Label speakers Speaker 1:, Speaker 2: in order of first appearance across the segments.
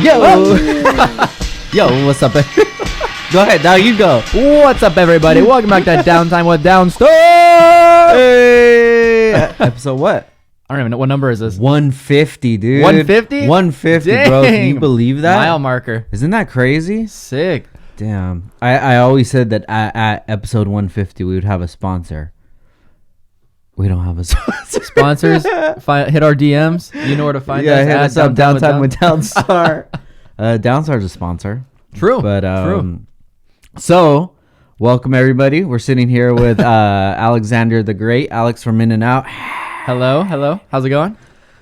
Speaker 1: Yo, yo, what's up? Go ahead, now you go.
Speaker 2: What's up, everybody? Welcome back to Downtime with Downstar.
Speaker 1: Hey, episode what?
Speaker 2: I don't even know what number is this.
Speaker 1: 150, dude.
Speaker 2: 150?
Speaker 1: 150, bro. Can you believe that?
Speaker 2: Mile marker.
Speaker 1: Isn't that crazy?
Speaker 2: Sick.
Speaker 1: Damn. I always said that at episode 150 we would have a sponsor. We don't have a sponsor.
Speaker 2: Sponsors, hit our DMs. You know where to find us.
Speaker 1: Yeah, hit us up. Downtime with Downstar. Downstar's a sponsor.
Speaker 2: True.
Speaker 1: But
Speaker 2: True.
Speaker 1: So, welcome everybody. We're sitting here with Alexander the Great, Alex from In and Out.
Speaker 2: Hello. How's it going?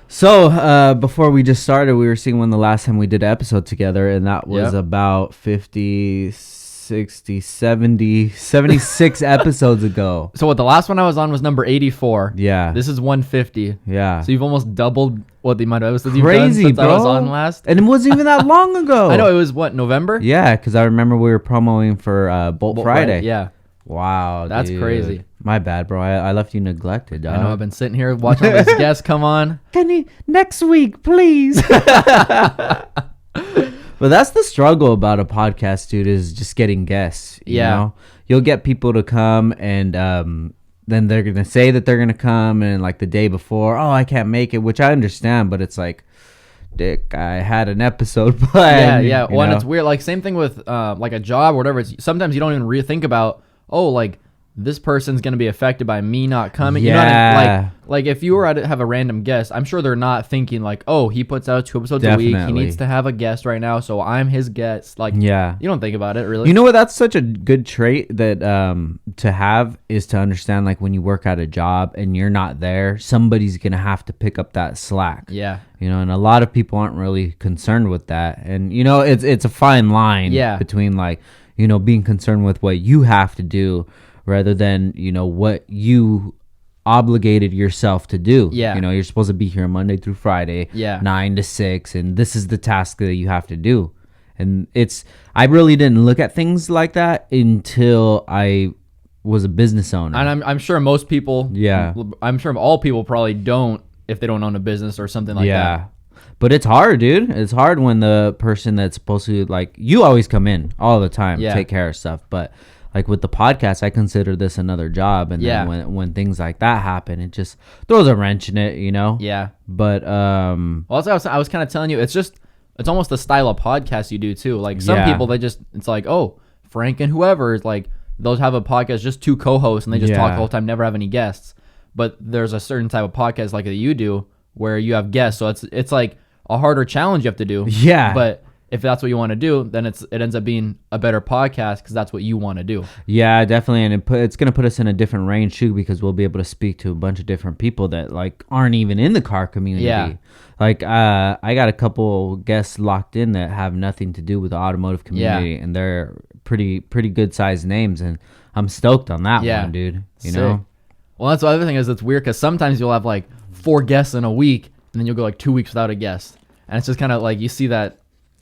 Speaker 1: So, before we just started, we were seeing when the last time we did an episode together, and that was about 50, 60, 70, 76 episodes ago.
Speaker 2: So what the last one I was on was number 84.
Speaker 1: Yeah.
Speaker 2: This is 150.
Speaker 1: Yeah.
Speaker 2: So you've almost doubled what the amount of episodes you've
Speaker 1: Crazy,
Speaker 2: done since
Speaker 1: bro.
Speaker 2: I was on last.
Speaker 1: And it wasn't even that long ago.
Speaker 2: I know, it was what, November?
Speaker 1: Yeah, because I remember we were promoting for Bolt Friday.
Speaker 2: Yeah.
Speaker 1: Wow,
Speaker 2: That's
Speaker 1: dude.
Speaker 2: Crazy.
Speaker 1: My bad, bro. I left you neglected, dog.
Speaker 2: I know, I've been sitting here watching all these guests come on.
Speaker 1: Can you next week, please? But that's the struggle about a podcast, dude, is just getting guests. You know? You'll get people to come and then they're going to say that they're going to come and like the day before, oh, I can't make it, which I understand, but it's like, Dick, I had an episode planned.
Speaker 2: Yeah. Well,
Speaker 1: know?
Speaker 2: and it's weird. Like, same thing with like a job or whatever. It's, sometimes you don't even think about, oh, like, this person's going to be affected by me not coming.
Speaker 1: Yeah.
Speaker 2: You know what I mean? Like if you were to have a random guest, I'm sure they're not thinking like, oh, he puts out 2 episodes a week. He needs to have a guest right now, so I'm his guest. Like, yeah, you don't think about it, really.
Speaker 1: You know what? That's such a good trait that to have is to understand, like, when you work at a job and you're not there, somebody's going to have to pick up that slack.
Speaker 2: Yeah.
Speaker 1: You know, and a lot of people aren't really concerned with that. And, you know, it's a fine line between, like, you know, being concerned with what you have to do rather than, you know, what you obligated yourself to do.
Speaker 2: Yeah.
Speaker 1: You know, you're supposed to be here Monday through Friday, 9 to 6, and this is the task that you have to do. And I really didn't look at things like that until I was a business owner.
Speaker 2: And I'm sure most people, I'm sure all people probably don't if they don't own a business or something like that.
Speaker 1: But it's hard, dude. It's hard when the person that's supposed to, like, you always come in all the time, take care of stuff. But like with the podcast, I consider this another job. And then when things like that happen, it just throws a wrench in it, you know? Yeah. But,
Speaker 2: also, I was kind of telling you, it's almost the style of podcast you do too. Like some people, it's like, oh, Frank and whoever is like, they'll have a podcast, just 2 co-hosts and they just talk the whole time, never have any guests. But there's a certain type of podcast like that you do where you have guests. So it's like a harder challenge you have to do. Yeah. But if that's what you want to do, then it ends up being a better podcast because that's what you want to do.
Speaker 1: Yeah, definitely. And it's going to put us in a different range too, because we'll be able to speak to a bunch of different people that like aren't even in the car community. Yeah. Like I got a couple guests locked in that have nothing to do with the automotive community, and they're pretty good sized names, and I'm stoked on that one, dude. You know?
Speaker 2: Well, that's the other thing is it's weird because sometimes you'll have like 4 guests in a week, and then you'll go like 2 weeks without a guest, and it's just kind of like you see that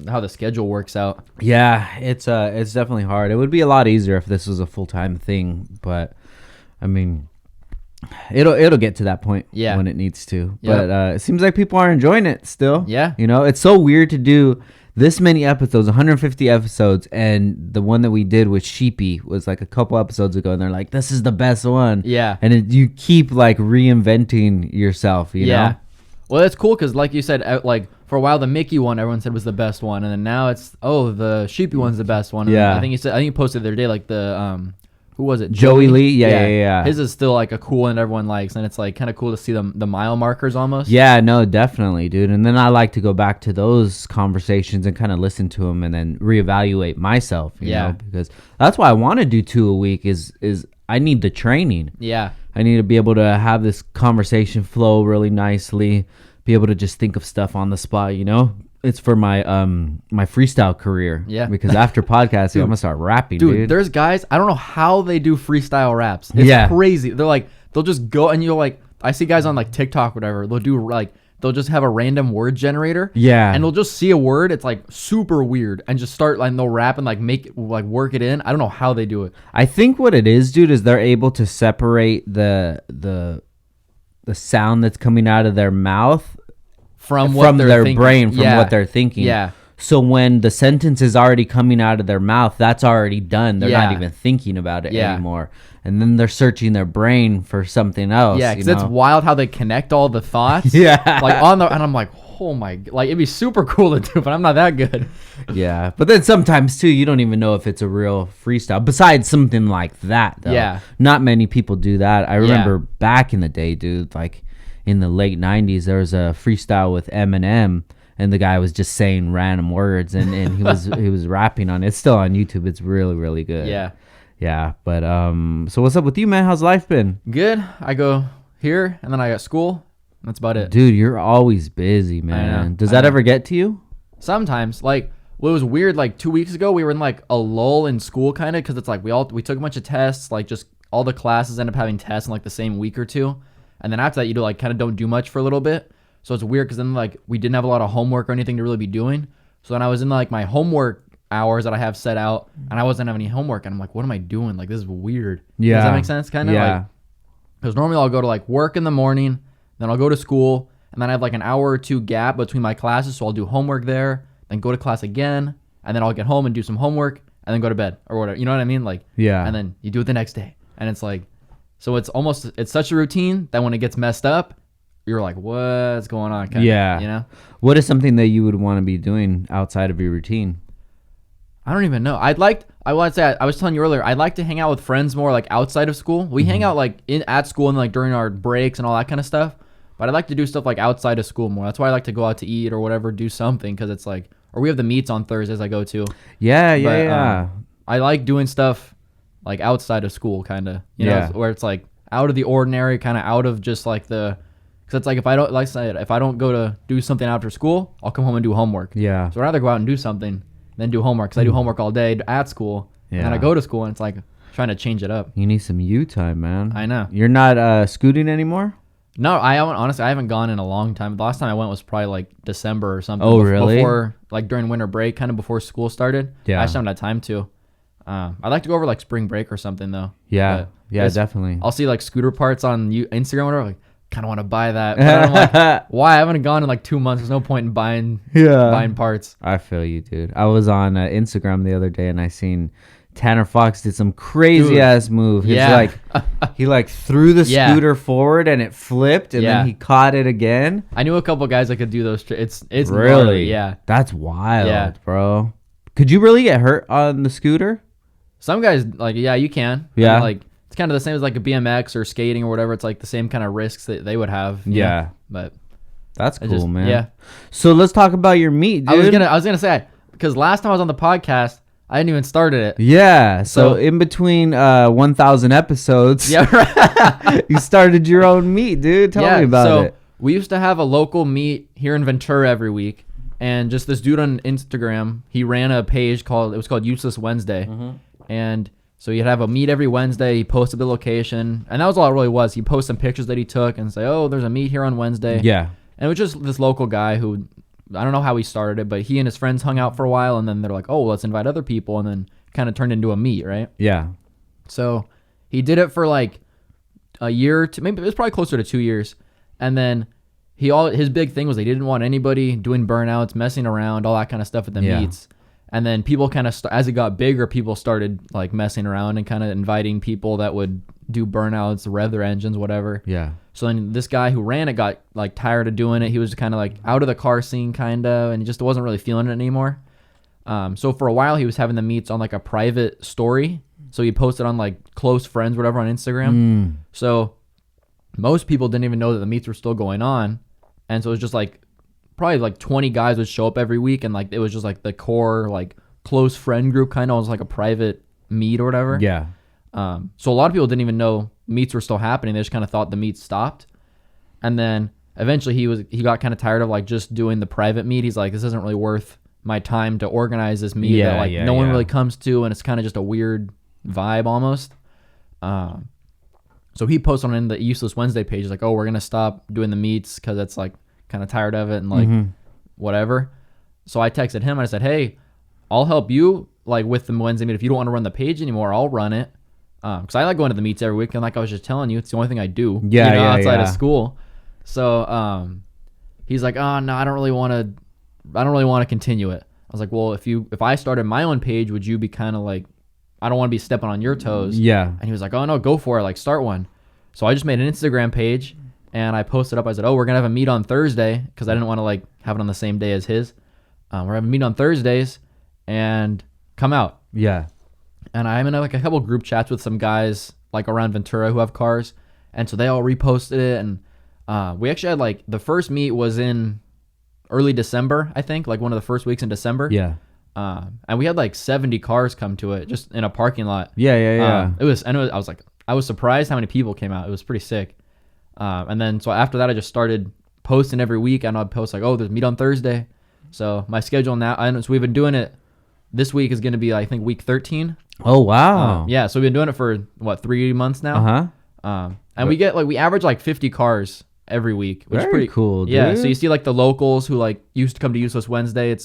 Speaker 2: how the schedule works out. Yeah,
Speaker 1: it's definitely hard. It would be a lot easier if this was a full-time thing, but I mean, it'll get to that point when it needs to. But it seems like people are enjoying it still. Yeah, you know, it's so weird to do this many episodes, 150 episodes, and the one that we did with Sheepy was like a couple episodes ago, and they're like, this is the best one. Yeah. And you keep like reinventing yourself, you know?
Speaker 2: Well, that's cool because like you said, like for a while the Mickey one everyone said was the best one, and then now it's the Sheepy one's the best one. And I think you posted the other day like the who was it?
Speaker 1: Joey Lee? Yeah.
Speaker 2: His is still like a cool one everyone likes, and it's like kind of cool to see the mile markers almost.
Speaker 1: Yeah, no, definitely, dude. And then I like to go back to those conversations and kind of listen to them and then reevaluate myself, you know, because that's why I want to do 2 a week is I need the training. Yeah. I need to be able to have this conversation flow really nicely, be able to just think of stuff on the spot, you know? It's for my my freestyle career. Yeah. Because after podcasting, I'm gonna start rapping, dude.
Speaker 2: There's guys, I don't know how they do freestyle raps. It's crazy. They're like, they'll just go and you're like, I see guys on like TikTok or whatever, they'll do like, they'll just have a random word generator. Yeah. And they'll just see a word, it's like super weird, and just start like they'll rap and like work it in. I don't know how they do it.
Speaker 1: I think what it is, dude, is they're able to separate the sound that's coming out of their mouth from their brain, from what they're thinking. Yeah. So when the sentence is already coming out of their mouth, that's already done. They're not even thinking about it anymore. And then they're searching their brain for something else.
Speaker 2: Yeah, because it's wild how they connect all the thoughts. And I'm like, oh my, like it'd be super cool to do, but I'm not that good.
Speaker 1: Yeah, but then sometimes too, you don't even know if it's a real freestyle. Besides something like that, though.
Speaker 2: Yeah,
Speaker 1: not many people do that. I remember back in the day, dude, like in the late '90s, there was a freestyle with Eminem, and the guy was just saying random words, and he was rapping on it. It's still on YouTube. It's really, really good. Yeah, but so what's up with you, man? How's life been?
Speaker 2: Good. I go here, and then I got school. That's about it.
Speaker 1: Dude, you're always busy, man. Does that ever get to you?
Speaker 2: Sometimes. Like, well, it was weird. Like 2 weeks ago, we were in like a lull in school, kind of, because it's like we took a bunch of tests. Like, just all the classes end up having tests in like the same week or two, and then after that, you do like kind of don't do much for a little bit. So it's weird because then like we didn't have a lot of homework or anything to really be doing. So then I was in like my homework hours that I have set out, and I wasn't having any homework, and I'm like, what am I doing? Like, this is weird.
Speaker 1: Yeah.
Speaker 2: Does that make sense? Kind of.
Speaker 1: Yeah.
Speaker 2: Like, because normally I'll go to like work in the morning, then I'll go to school, and then I have like an hour or two gap between my classes, so I'll do homework there, then go to class again, and then I'll get home and do some homework, and then go to bed or whatever. You know what I mean? Like,
Speaker 1: yeah.
Speaker 2: And then you do it the next day, and it's like, so it's such a routine that when it gets messed up, you're like, what's going on? Kinda, you know?
Speaker 1: What is something that you would want to be doing outside of your routine?
Speaker 2: I don't even know. I was telling you earlier, I'd like to hang out with friends more like outside of school. We hang out like at school and like during our breaks and all that kind of stuff. But I'd like to do stuff like outside of school more. That's why I like to go out to eat or whatever, do something, because it's like, or we have the meets on Thursdays I go to.
Speaker 1: Yeah.
Speaker 2: I like doing stuff like outside of school, kind of, you know, where it's like out of the ordinary, kind of out of just like the, because it's like if I don't go to do something after school, I'll come home and do homework.
Speaker 1: Yeah.
Speaker 2: So I'd rather go out and do something than do homework, because I do homework all day at school, and then I go to school and it's like trying to change it up.
Speaker 1: You need some you time, man.
Speaker 2: I know.
Speaker 1: You're not scooting anymore?
Speaker 2: No, I haven't gone in a long time. The last time I went was probably like December or something.
Speaker 1: Oh, really?
Speaker 2: Before, like during winter break, kind of before school started.
Speaker 1: Yeah.
Speaker 2: I just haven't had time to. I'd like to go over like spring break or something though.
Speaker 1: Yeah. Yeah, definitely.
Speaker 2: I'll see like scooter parts on Instagram or whatever. Like, kind of want to buy that. But I'm like, why? I haven't gone in like 2 months. There's no point in buying parts.
Speaker 1: I feel you, dude. I was on Instagram the other day and I seen Tanner Fox did some crazy ass move. He's like, he like threw the scooter forward and it flipped and then he caught it again. I
Speaker 2: knew a couple guys that could do those. It's
Speaker 1: really,
Speaker 2: gnarly,
Speaker 1: that's wild, bro. Could you really get hurt on the scooter?
Speaker 2: Some guys like, you can.
Speaker 1: Yeah.
Speaker 2: I mean, like it's kind of the same as like a BMX or skating or whatever. It's like the same kind of risks that they would have.
Speaker 1: Yeah.
Speaker 2: But
Speaker 1: that's cool, man.
Speaker 2: Yeah.
Speaker 1: So let's talk about your meat, dude.
Speaker 2: I was gonna say, because last time I was on the podcast, I hadn't even started it.
Speaker 1: Yeah. So in between 1,000 episodes, you started your own meat, dude. Tell me about it.
Speaker 2: We used to have a local meet here in Ventura every week, and just this dude on Instagram, he ran a page called Useless Wednesday, and so he'd have a meet every Wednesday. He posted the location, and that was all it really was. He posted some pictures that he took and say, "Oh, there's a meet here on Wednesday."
Speaker 1: Yeah.
Speaker 2: And it was just this local guy who, I don't know how he started it, but he and his friends hung out for a while, and then they're like, "Oh, let's invite other people," and then kind of turned into a meet, right?
Speaker 1: Yeah.
Speaker 2: So he did it for like a year or two, maybe it was probably closer to 2 years, and then his big thing was they didn't want anybody doing burnouts, messing around, all that kind of stuff at the meets. And then people kind of, as it got bigger, people started like messing around and kind of inviting people that would do burnouts, rev their engines, whatever.
Speaker 1: Yeah.
Speaker 2: So then this guy who ran it got like tired of doing it. He was kind of like out of the car scene kind of, and he just wasn't really feeling it anymore. So for a while he was having the meets on like a private story. So he posted on like close friends, whatever, on Instagram. So most people didn't even know that the meets were still going on. And so it was just like, probably like 20 guys would show up every week, and like it was just like the core like close friend group, kind of was like a private meet or whatever.
Speaker 1: Yeah.
Speaker 2: So a lot of people didn't even know meets were still happening. They just kind of thought the meets stopped. And then eventually he got kind of tired of like just doing the private meet. He's like, this isn't really worth my time to organize this meet that like no one really comes to, and it's kind of just a weird vibe almost. So he posted on the Useless Wednesday page, he's like, "Oh, we're gonna stop doing the meets because it's like kind of tired of it and like whatever." So I texted him and I said, "Hey, I'll help you like with the Wednesday meet. If you don't want to run the page anymore, I'll run it. Because I like going to the meets every week, and like I was just telling you, it's the only thing I do. Outside of school." So he's like, "Oh no, I don't really want to continue it." was like, well, if I started my own page, would you be kind of like, I don't want to be stepping on your toes.
Speaker 1: Yeah.
Speaker 2: And he was like, oh no, go for it. Like start one. So I just made an Instagram page and I posted up. I said, oh, we're going to have a meet on Thursday. Cause I didn't want to like have it on the same day as his. We're having a meet on Thursdays and come out.
Speaker 1: Yeah.
Speaker 2: And I'm in like a couple group chats with some guys like around Ventura who have cars. And so they all reposted it. And we actually had like the first meet was in early December, I think, like one of the first weeks in December.
Speaker 1: Yeah.
Speaker 2: And we had like 70 cars come to it just in a parking lot.
Speaker 1: Yeah.
Speaker 2: I was surprised how many people came out. It was pretty sick. And then so after that, I just started posting every week, and I'd post like, oh, there's meet on Thursday. So my schedule now, so we've been doing it. This week is going to be, I think, week 13.
Speaker 1: Oh, wow.
Speaker 2: Yeah. So we've been doing it for 3 months now. And we average like 50 cars every week, which is pretty
Speaker 1: cool. Dude.
Speaker 2: Yeah. So you see like the locals who like used to come to Useless Wednesday.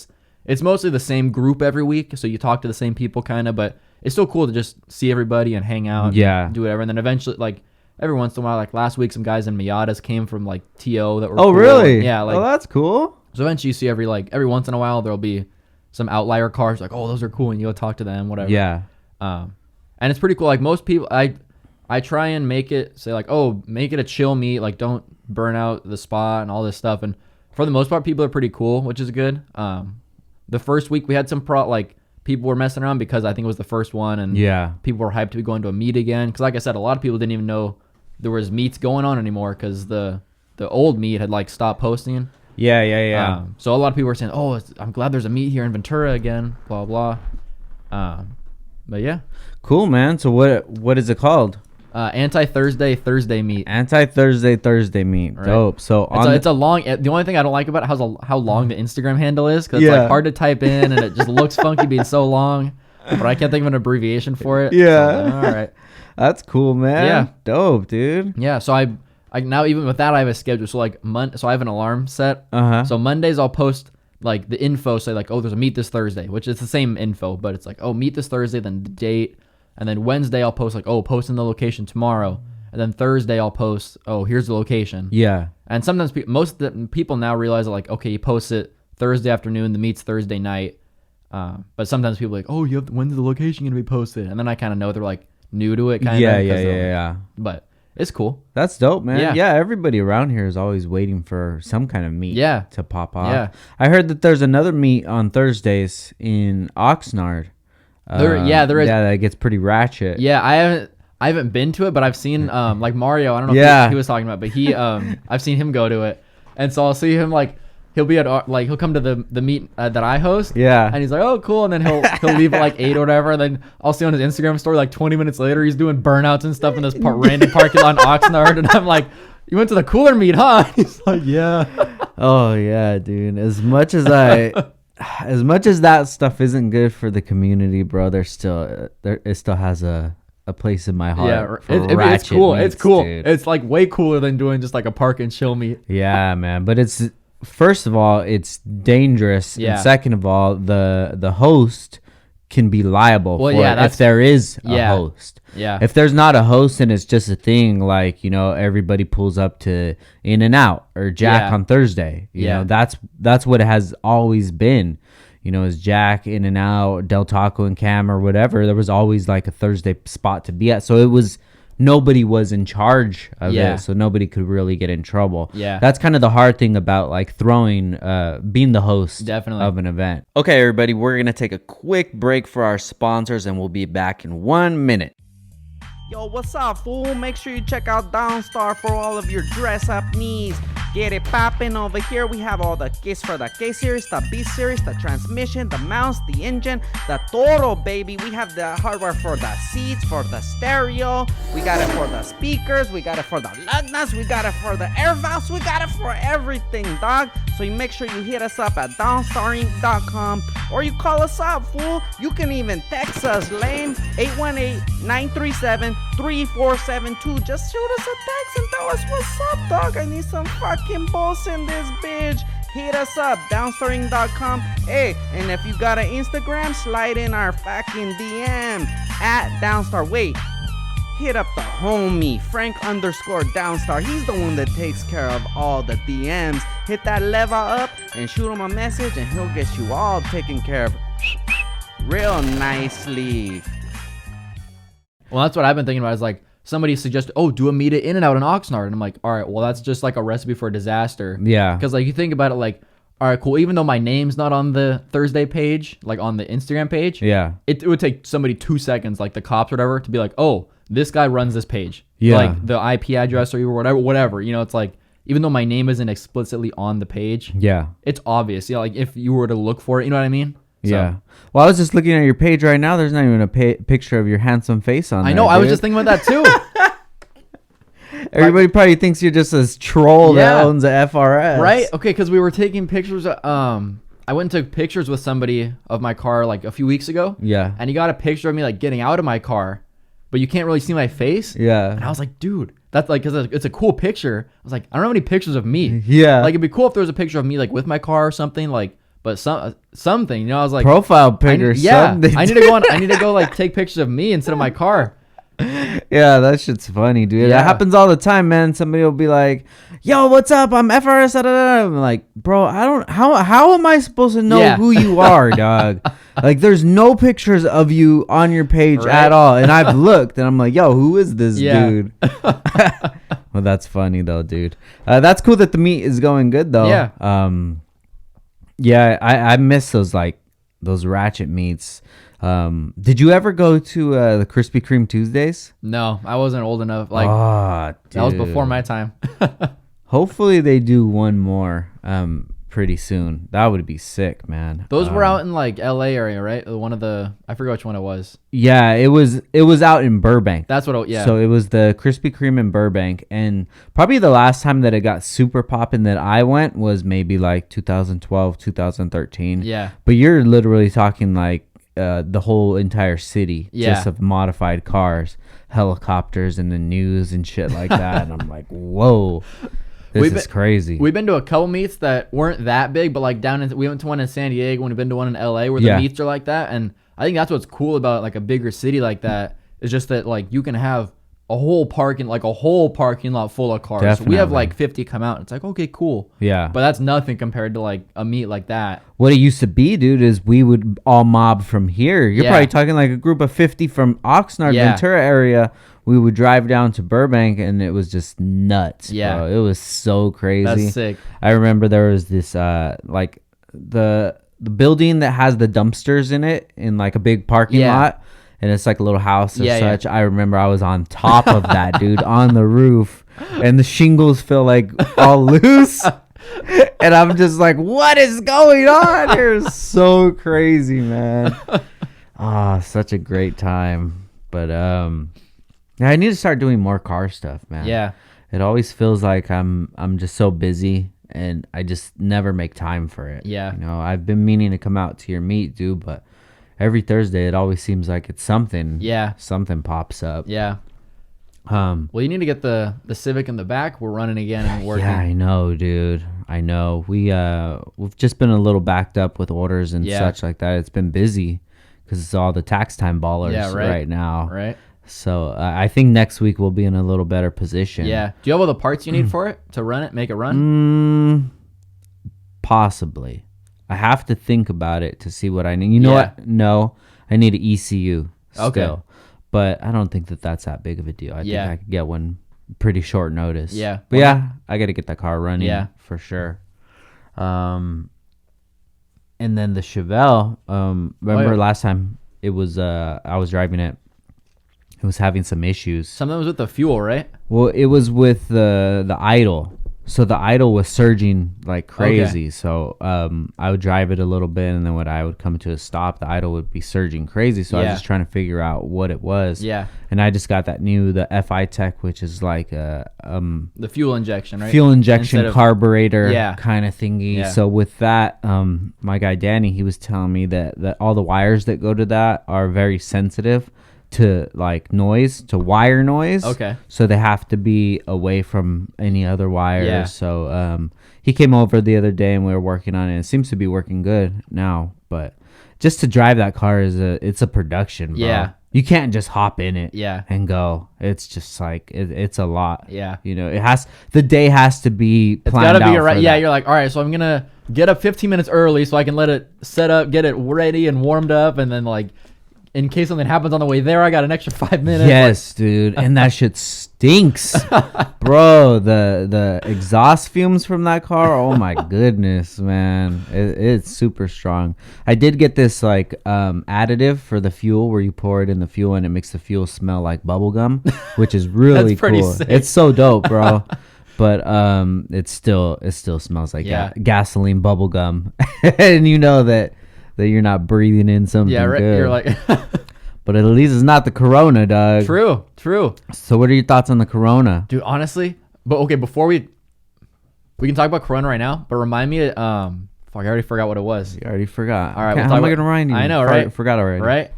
Speaker 2: It's mostly the same group every week, so you talk to the same people kind of, but it's still cool to just see everybody and hang out.
Speaker 1: Yeah.
Speaker 2: And do whatever, and then eventually, like every once in a while, like last week, some guys in Miatas came from like TO that were.
Speaker 1: Oh,
Speaker 2: cool.
Speaker 1: really?
Speaker 2: Yeah. Like,
Speaker 1: oh, that's cool.
Speaker 2: So eventually, you see every once in a while there'll be some outlier cars like, oh, those are cool, and you go talk to them, whatever.
Speaker 1: Yeah.
Speaker 2: And it's pretty cool. Like most people, I try and make it a chill meet, like don't burn out the spot and all this stuff. And for the most part, people are pretty cool, which is good. The first week we had some people were messing around because I think it was the first one, and people were hyped to be going to a meet again. Because like I said, a lot of people didn't even know there was meets going on anymore because the old meet had like stopped posting.
Speaker 1: Yeah.
Speaker 2: So a lot of people were saying, oh, I'm glad there's a meet here in Ventura again, blah blah. But yeah,
Speaker 1: cool, man. So what is it called?
Speaker 2: Thursday meet.
Speaker 1: Thursday meet. Right. Dope. So
Speaker 2: it's a long. The only thing I don't like about it is how long the Instagram handle is, because it's like hard to type in and it just looks funky being so long. But I can't think of an abbreviation for it.
Speaker 1: Yeah.
Speaker 2: So, all right.
Speaker 1: That's cool, man.
Speaker 2: Yeah.
Speaker 1: Dope, dude.
Speaker 2: Yeah. So I now even with that I have a schedule. So like so I have an alarm set.
Speaker 1: So
Speaker 2: Mondays I'll post like the info, say like, oh, there's a meet this Thursday, which is the same info, but it's like, oh, meet this Thursday, then the date. And then Wednesday I'll post like, oh, post in the location tomorrow. And then Thursday I'll post, oh, here's the location.
Speaker 1: Yeah.
Speaker 2: And sometimes most of the people now realize that like, okay, you post it Thursday afternoon, the meet's Thursday night. But sometimes people are like, oh, when's the location going to be posted? And then I kind of know they're like new to it.
Speaker 1: Yeah.
Speaker 2: But it's cool.
Speaker 1: That's dope, man. Yeah. Everybody around here is always waiting for some kind of meet to pop off.
Speaker 2: Yeah.
Speaker 1: I heard that there's another meet on Thursdays in Oxnard.
Speaker 2: There is. Yeah,
Speaker 1: that gets pretty ratchet.
Speaker 2: Yeah, I haven't been to it, but I've seen like Mario. I don't know if he was talking about, but he I've seen him go to it, and so I'll see him like he'll be at he'll come to the meet that I host.
Speaker 1: Yeah,
Speaker 2: and he's like, oh, cool, and then he'll leave at like 8 or whatever, and then I'll see on his Instagram story like 20 minutes later he's doing burnouts and stuff in this random parking lot in Oxnard, and I'm like, you went to the cooler meet, huh? He's like, yeah.
Speaker 1: Oh yeah, dude. As much as that stuff isn't good for the community, bro, it still has a place in my heart.
Speaker 2: Yeah, it's cool.
Speaker 1: Meets,
Speaker 2: it's cool.
Speaker 1: Dude.
Speaker 2: It's like way cooler than doing just like a park and chill meet.
Speaker 1: Yeah, man. But it's first of all, it's dangerous, and second of all, the host can be liable for it if there is a host.
Speaker 2: Yeah.
Speaker 1: If there's not a host and it's just a thing, like, you know, everybody pulls up to In-N-Out or Jack on Thursday. You know, that's what it has always been. You know, is Jack, In-N-Out, Del Taco and Cam or whatever. There was always like a Thursday spot to be at. So nobody was in charge of it, so nobody could really get in trouble.
Speaker 2: Yeah.
Speaker 1: That's kind of the hard thing about like being the host of an event. Okay, everybody, we're going to take a quick break for our sponsors and we'll be back in 1 minute.
Speaker 3: Yo, what's up, fool? Make sure you check out Downstar for all of your dress-up needs. Get it poppin' over here. We have all the kits for the K-Series, the B-Series, the transmission, the mounts, the engine, the Toro, baby. We have the hardware for the seats, for the stereo. We got it for the speakers. We got it for the lug nuts. We got it for the air valves. We got it for everything, dog. So you make sure you hit us up at downstarinc.com or you call us up, fool. You can even text us, lame, 818-937-3472. Just shoot us a text and tell us what's up, dog. I need some fucking balls in this bitch. Hit us up, downstarinc.com. Hey, and if you got an Instagram, slide in our fucking DM at Downstar. Wait, hit up the homie, Frank_Downstar. He's the one that takes care of all the DMs. Hit that level up and shoot him a message and he'll get you all taken care of real nicely.
Speaker 2: Well, that's what I've been thinking about is like, somebody suggested, oh, do a meet at In-N-Out in Oxnard. And I'm like, all right, well, that's just like a recipe for a disaster.
Speaker 1: Yeah.
Speaker 2: Because like you think about it like, all right, cool. Even though my name's not on the Thursday page, like on the Instagram page,
Speaker 1: yeah,
Speaker 2: it would take somebody 2 seconds, like the cops or whatever, to be like, oh, this guy runs this page.
Speaker 1: Yeah.
Speaker 2: Like the IP address or whatever. You know, it's like, even though my name isn't explicitly on the page,
Speaker 1: yeah,
Speaker 2: it's obvious. You know, like if you were to look for it, you know what I mean? So,
Speaker 1: yeah. Well, I was just looking at your page right now. There's not even a picture of your handsome face on there.
Speaker 2: I know.
Speaker 1: Dude.
Speaker 2: I was just thinking about that too.
Speaker 1: Everybody probably thinks you're just a troll that owns a FRS.
Speaker 2: Right? Okay, because we were taking pictures. I went and took pictures with somebody of my car like a few weeks ago.
Speaker 1: Yeah.
Speaker 2: And he got a picture of me like getting out of my car, but you can't really see my face.
Speaker 1: Yeah.
Speaker 2: And I was like, dude, that's like, because it's a cool picture. I was like, I don't have any pictures of me.
Speaker 1: Yeah.
Speaker 2: Like, it'd be cool if there was a picture of me like with my car or something, like, but something, you know, I was like,
Speaker 1: profile picture. Something.
Speaker 2: I need to go like take pictures of me instead of my car.
Speaker 1: Yeah, that shit's funny, dude.
Speaker 2: Yeah.
Speaker 1: That happens all the time, man. Somebody will be like, yo, what's up? I'm FRS. Da, da, da. I'm like, bro, I don't, how am I supposed to know who you are, dog? Like, there's no pictures of you on your page at all. And I've looked and I'm like, yo, who is this dude? Well, that's funny though, dude. That's cool that the meet is going good though.
Speaker 2: Yeah.
Speaker 1: Yeah, I miss those ratchet meets. Did you ever go to the Krispy Kreme Tuesdays?
Speaker 2: No, I wasn't old enough. Like, that was before my time.
Speaker 1: Hopefully they do one more pretty soon. That would be sick, man.
Speaker 2: Those were out in like LA area, right? One of the, I forgot which one it was.
Speaker 1: Yeah, it was out in Burbank.
Speaker 2: That's what yeah.
Speaker 1: So it was the Krispy Kreme in Burbank, and probably the last time that it got super poppin' that I went was maybe like 2012, 2013.
Speaker 2: Yeah.
Speaker 1: But you're literally talking like the whole entire city just of modified cars, helicopters in the news and shit like that. And I'm like, whoa, this is crazy.
Speaker 2: We've been to a couple meets that weren't that big, but like we went to one in San Diego and we've been to one in LA where the meets are like that. And I think that's what's cool about like a bigger city like that is just that like you can have a whole parking lot full of cars.
Speaker 1: Definitely.
Speaker 2: We have like 50 come out. It's like, okay, cool.
Speaker 1: Yeah.
Speaker 2: But that's nothing compared to like a meet like that.
Speaker 1: What it used to be, dude, is we would all mob from here. You're probably talking like a group of 50 from Oxnard, Ventura area. We would drive down to Burbank and it was just nuts.
Speaker 2: Yeah.
Speaker 1: Bro. It was so crazy.
Speaker 2: That's sick.
Speaker 1: I remember there was this like the building that has the dumpsters in it in like a big parking lot. And it's like a little house or such. I remember I was on top of that, dude, on the roof. And the shingles feel like all loose. And I'm just like, what is going on here? It's so crazy, man. Such a great time. But I need to start doing more car stuff, man.
Speaker 2: Yeah.
Speaker 1: It always feels like I'm just so busy and I just never make time for it.
Speaker 2: Yeah.
Speaker 1: You know, I've been meaning to come out to your meet, dude, but every Thursday, it always seems like it's something. Yeah. Something pops up.
Speaker 2: Yeah. Well, you need to get the Civic in the back. We're running again and working.
Speaker 1: Yeah, I know, dude. I know. We've just been a little backed up with orders and such like that. It's been busy because it's all the tax time ballers right now.
Speaker 2: Right.
Speaker 1: So I think next week we'll be in a little better position.
Speaker 2: Yeah. Do you have all the parts you need for it to run it, make it run?
Speaker 1: Possibly. I have to think about it to see what I need. You know what? No, I need an ECU still. Okay. But I don't think that that's that big of a deal. I think I could get one pretty short notice.
Speaker 2: Yeah.
Speaker 1: But I got to get that car running for sure. And then the Chevelle, remember last time it was, I was driving it. It was having some issues.
Speaker 2: Something was with the fuel, right?
Speaker 1: Well, it was with the idle. So the idle was surging like crazy. Okay. So I would drive it a little bit, and then when I would come to a stop, the idle would be surging crazy. So I was just trying to figure out what it was. Yeah. And I just got the FI Tech, which is like the
Speaker 2: fuel injection, right?
Speaker 1: Fuel injection carburetor kind of thingy. Yeah. So with that, my guy Danny, he was telling me that all the wires that go to that are very sensitive to like noise, to wire noise. Okay. So they have to be away from any other wires. Yeah. So he came over the other day and we were working on it. It seems to be working good now, but just to drive that car it's a production, bro. Yeah. You can't just hop in it
Speaker 2: Yeah.
Speaker 1: and go. It's just like it's a lot.
Speaker 2: Yeah.
Speaker 1: You know, the day has to be planned
Speaker 2: It's gotta be
Speaker 1: out
Speaker 2: right. Yeah,
Speaker 1: that.
Speaker 2: you're like, all right, so I'm gonna get up 15 minutes early so I can let it set up, get it ready and warmed up, and then like in case something happens on the way there, I got an extra 5 minutes.
Speaker 1: Yes, dude, and that shit stinks, bro. The exhaust fumes from that car. Oh my goodness, man, it's super strong. I did get this like additive for the fuel where you pour it in the fuel and it makes the fuel smell like bubble gum, which is really cool.
Speaker 2: Sick.
Speaker 1: It's so dope, bro. But it still smells like gasoline bubble gum, and you know that you're not breathing in something good.
Speaker 2: You're like,
Speaker 1: but at least it's not the Corona, dog.
Speaker 2: True.
Speaker 1: So what are your thoughts on the Corona?
Speaker 2: Dude, honestly, but okay, before we can talk about Corona right now, but remind me, fuck, I already forgot what it was.
Speaker 1: You already forgot.
Speaker 2: All right,
Speaker 1: how am I gonna remind you?
Speaker 2: I know, right?
Speaker 1: Forgot already.
Speaker 2: Right?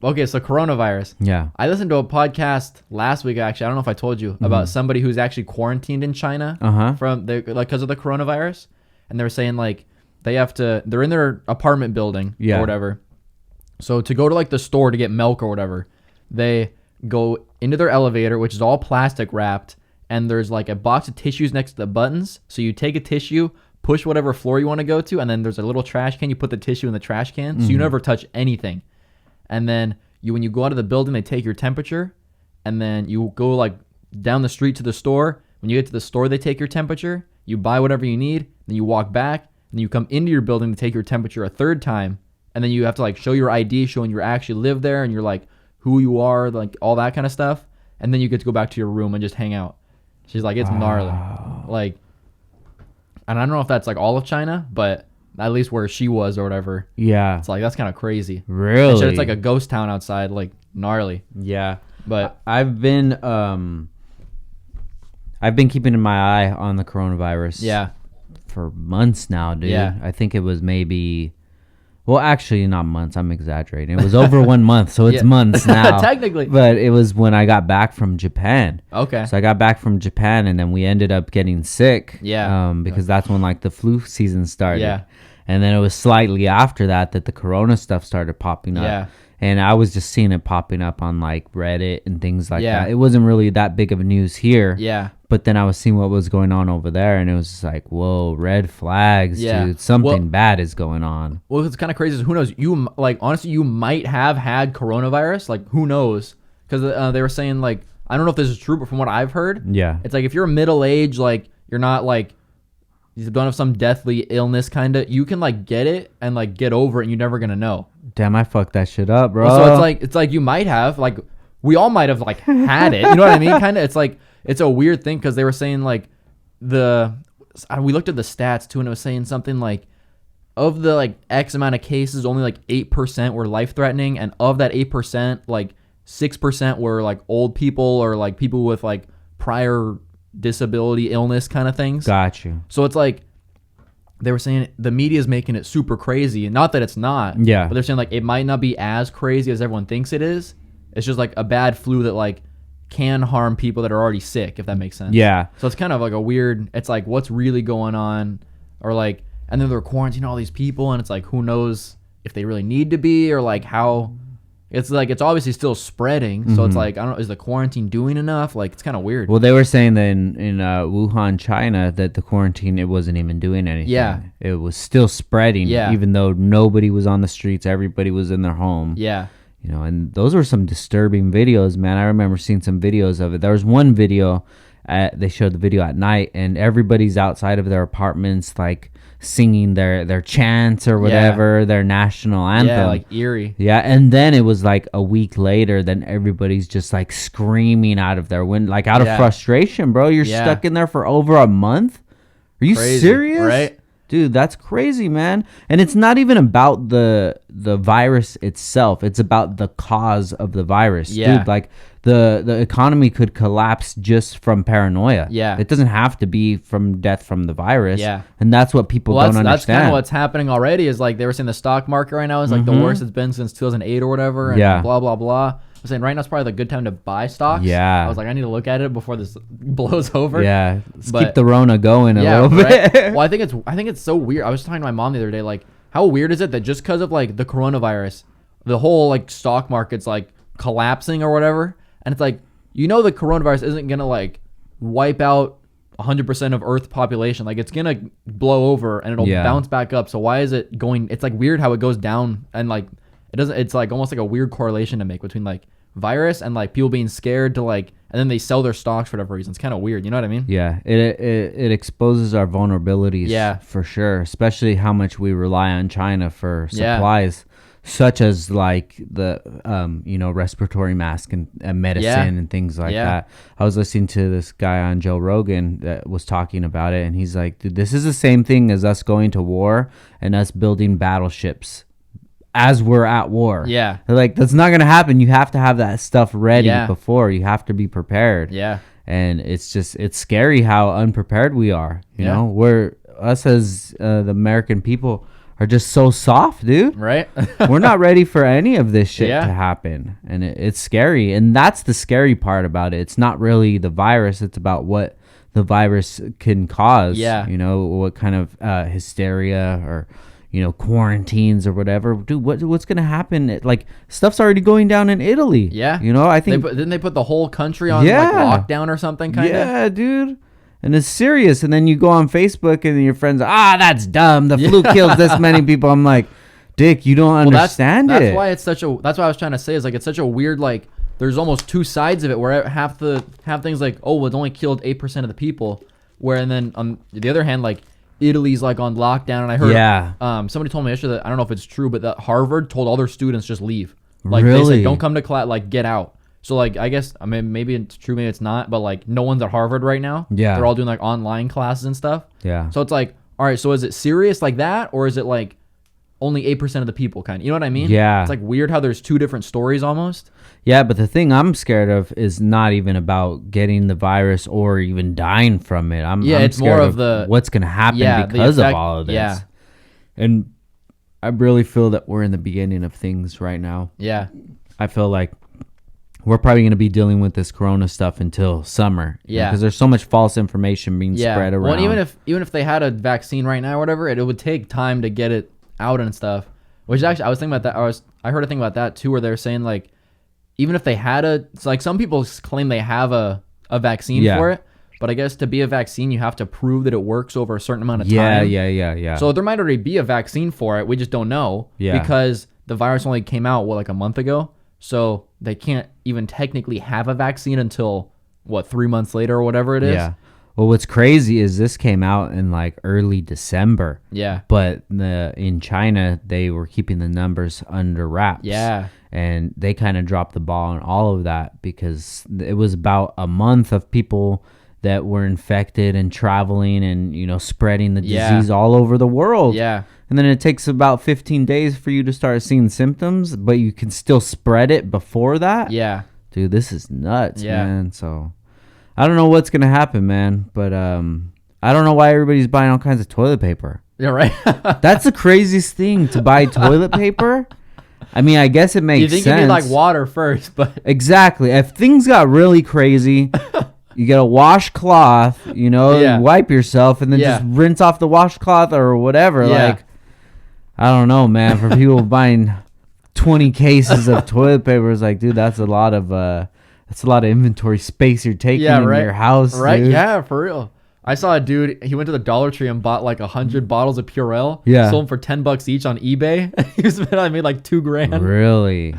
Speaker 2: Okay, so coronavirus.
Speaker 1: Yeah.
Speaker 2: I listened to a podcast last week, actually. I don't know if I told you about somebody who's actually quarantined in China from because of the coronavirus, and they were saying like they're in their apartment building or whatever. So to go to like the store to get milk or whatever, they go into their elevator, which is all plastic wrapped, and there's like a box of tissues next to the buttons. So you take a tissue, push whatever floor you want to go to, and then there's a little trash can. You put the tissue in the trash can, so you never touch anything. And then when you go out of the building, they take your temperature, and then you go like down the street to the store. When you get to the store, they take your temperature. You buy whatever you need, then you walk back, and you come into your building to take your temperature a third time, and then you have to like show your ID showing you actually live there and you're like who you are, like all that kind of stuff, and then you get to go back to your room and just hang out. She's like, it's gnarly, like, and I don't know if that's like all of China, but at least where she was or whatever.
Speaker 1: Yeah,
Speaker 2: it's like that's kind of crazy.
Speaker 1: Really,
Speaker 2: it's like a ghost town outside, like gnarly.
Speaker 1: Yeah,
Speaker 2: but
Speaker 1: I've been keeping my eye on the coronavirus.
Speaker 2: Yeah.
Speaker 1: For months now, dude.
Speaker 2: Yeah.
Speaker 1: I think it was maybe, well, actually not months. I'm exaggerating. It was over 1 month, so it's months now.
Speaker 2: Technically.
Speaker 1: But it was when I got back from Japan.
Speaker 2: Okay.
Speaker 1: So I got back from Japan, and then we ended up getting sick.
Speaker 2: Yeah.
Speaker 1: Because that's when like the flu season started.
Speaker 2: Yeah.
Speaker 1: And then it was slightly after that the Corona stuff started popping up.
Speaker 2: Yeah.
Speaker 1: And I was just seeing it popping up on like Reddit and things like
Speaker 2: Yeah.
Speaker 1: that. It wasn't really that big of news here.
Speaker 2: Yeah.
Speaker 1: But then I was seeing what was going on over there, and it was just like, whoa, red flags, dude. Something bad is going on.
Speaker 2: Well, it's kind of crazy. Who knows? You like honestly, you might have had coronavirus. Like, who knows? Because they were saying like, I don't know if this is true, but from what I've heard, it's like if you're middle age, like you're not like you don't have some deathly illness, kind of, you can like get it and like get over it, and you're never gonna know.
Speaker 1: Damn, I fucked that shit up, bro.
Speaker 2: Well, so it's like you might have, like we all might have like had it. You know what I mean? Kind of. It's like it's a weird thing because they were saying like we looked at the stats too, and it was saying something like of the like X amount of cases, only like 8% were life threatening, and of that 8%, like 6% were like old people or like people with like prior disability illness kind of things.
Speaker 1: Got you.
Speaker 2: So it's like they were saying the media is making it super crazy, and not that it's not.
Speaker 1: Yeah.
Speaker 2: But they're saying like it might not be as crazy as everyone thinks it is. It's just like a bad flu that like can harm people that are already sick, if that makes sense.
Speaker 1: Yeah.
Speaker 2: So it's kind of like a weird, it's like what's really going on, or like, and then they're quarantining all these people, and it's like who knows if they really need to be, or like how it's like it's obviously still spreading. So it's like, I don't know, is the quarantine doing enough? Like it's kind of weird.
Speaker 1: Well, they were saying that in Wuhan, China, that the quarantine, it wasn't even doing anything.
Speaker 2: Yeah.
Speaker 1: It was still spreading.
Speaker 2: Yeah.
Speaker 1: Even though nobody was on the streets, everybody was in their home.
Speaker 2: Yeah.
Speaker 1: You know, and those were some disturbing videos, man. I remember seeing some videos of it. There was one video, they showed the video at night, and everybody's outside of their apartments, like singing their chants or whatever, their national anthem.
Speaker 2: Yeah, like eerie.
Speaker 1: Yeah, and then it was like a week later, then everybody's just like screaming out of their window, like out of frustration, bro. You're stuck in there for over a month? Are you serious?
Speaker 2: Right?
Speaker 1: Dude, that's crazy, man. And it's not even about the virus itself. It's about the cause of the virus.
Speaker 2: Yeah.
Speaker 1: Dude, like the economy could collapse just from paranoia.
Speaker 2: Yeah.
Speaker 1: It doesn't have to be from death from the virus.
Speaker 2: Yeah.
Speaker 1: And that's what people don't understand.
Speaker 2: That's kind of what's happening already, is like they were saying the stock market right now is like the worst it's been since 2008 or whatever. And blah, blah, blah. I was saying right now it's probably the good time to buy stocks.
Speaker 1: Yeah.
Speaker 2: I was like, I need to look at it before this blows over.
Speaker 1: Yeah. Let's keep the Rona going a little bit.
Speaker 2: Well, I think it's so weird. I was talking to my mom the other day, like, how weird is it that just because of like the coronavirus, the whole like stock market's like collapsing or whatever. And it's like, the coronavirus isn't going to like wipe out 100% of Earth population. Like, it's going to blow over and it'll bounce back up. So why is it going? It's like weird how it goes down, and like it doesn't. It's like almost like a weird correlation to make between like virus and like people being scared to like, and then they sell their stocks for whatever reason. It's kind of weird. You know what I mean?
Speaker 1: Yeah. It exposes our vulnerabilities.
Speaker 2: Yeah.
Speaker 1: For sure. Especially how much we rely on China for supplies. Such as like the respiratory mask and medicine and things like that. I was listening to this guy on Joe Rogan that was talking about it, and he's like, dude, this is the same thing as us going to war and us building battleships as we're at war.
Speaker 2: Yeah.
Speaker 1: They're like, that's not gonna happen. You have to have that stuff ready before. You have to be prepared.
Speaker 2: Yeah.
Speaker 1: And it's scary how unprepared we are. You know, we're us as the American people are just so soft, dude.
Speaker 2: Right?
Speaker 1: We're not ready for any of this shit to happen. And it's scary. And that's the scary part about it. It's not really the virus. It's about what the virus can cause.
Speaker 2: Yeah.
Speaker 1: You know, what kind of hysteria or, quarantines or whatever. Dude, what's going to happen? Like, stuff's already going down in Italy.
Speaker 2: Yeah.
Speaker 1: I think...
Speaker 2: Didn't they put the whole country on like lockdown or something kind of?
Speaker 1: Yeah, dude. And it's serious. And then you go on Facebook and your friends are, that's dumb. The flu kills this many people. I'm like, Dick, you don't understand it.
Speaker 2: That's why it's that's what I was trying to say is like, it's such a weird, like, there's almost two sides of it where half things like, oh, it only killed 8% of the people. Where, and then on the other hand, like, Italy's like on lockdown. And I heard, somebody told me yesterday that, I don't know if it's true, but that Harvard told all their students just leave. Like,
Speaker 1: really?
Speaker 2: They said, don't come to class, like, get out. So, like, I guess, I mean, maybe it's true, maybe it's not, but, like, no one's at Harvard right now.
Speaker 1: Yeah.
Speaker 2: They're all doing, like, online classes and stuff.
Speaker 1: Yeah.
Speaker 2: So it's like, all right, so is it serious like that? Or is it, like, only 8% of the people kind of? You know what I mean?
Speaker 1: Yeah.
Speaker 2: It's, like, weird how there's two different stories almost.
Speaker 1: Yeah, but the thing I'm scared of is not even about getting the virus or even dying from it. I'm
Speaker 2: it's
Speaker 1: scared
Speaker 2: more of
Speaker 1: what's going to happen because of all of this.
Speaker 2: Yeah.
Speaker 1: And I really feel that we're in the beginning of things right now.
Speaker 2: Yeah.
Speaker 1: I feel like we're probably going to be dealing with this corona stuff until summer.
Speaker 2: Yeah.
Speaker 1: Because there's so much false information being spread around.
Speaker 2: Well, even if they had a vaccine right now or whatever, it would take time to get it out and stuff. Which actually, I was thinking about that. I heard a thing about that too, where they're saying like, even if they had it's like some people claim they have a vaccine for it, but I guess to be a vaccine, you have to prove that it works over a certain amount of time.
Speaker 1: Yeah.
Speaker 2: So there might already be a vaccine for it. We just don't know because the virus only came out, like a month ago. So they can't even technically have a vaccine until 3 months later or whatever it is.
Speaker 1: Yeah. Well, what's crazy is this came out in like early December.
Speaker 2: Yeah.
Speaker 1: But in China, they were keeping the numbers under wraps.
Speaker 2: Yeah.
Speaker 1: And they kind of dropped the ball on all of that because it was about a month of people that were infected and traveling and, spreading the disease all over the world.
Speaker 2: Yeah.
Speaker 1: And then it takes about 15 days for you to start seeing symptoms, but you can still spread it before that.
Speaker 2: Yeah.
Speaker 1: Dude, this is nuts, man. So I don't know what's going to happen, man. But I don't know why everybody's buying all kinds of toilet paper.
Speaker 2: Yeah, right.
Speaker 1: That's the craziest thing, to buy toilet paper. I mean, I guess it makes sense.
Speaker 2: You think you need like water first, but...
Speaker 1: Exactly. If things got really crazy... You get a washcloth, you wipe yourself and then just rinse off the washcloth or whatever. Yeah. Like, I don't know, man. For people buying 20 cases of toilet paper, it's like, dude, that's a lot of inventory space you're taking in your house.
Speaker 2: Right?
Speaker 1: Dude.
Speaker 2: Yeah, for real. I saw a dude, he went to the Dollar Tree and bought like 100 bottles of Purell.
Speaker 1: Yeah.
Speaker 2: Sold them for $10 each on eBay. I made like $2,000.
Speaker 1: Really?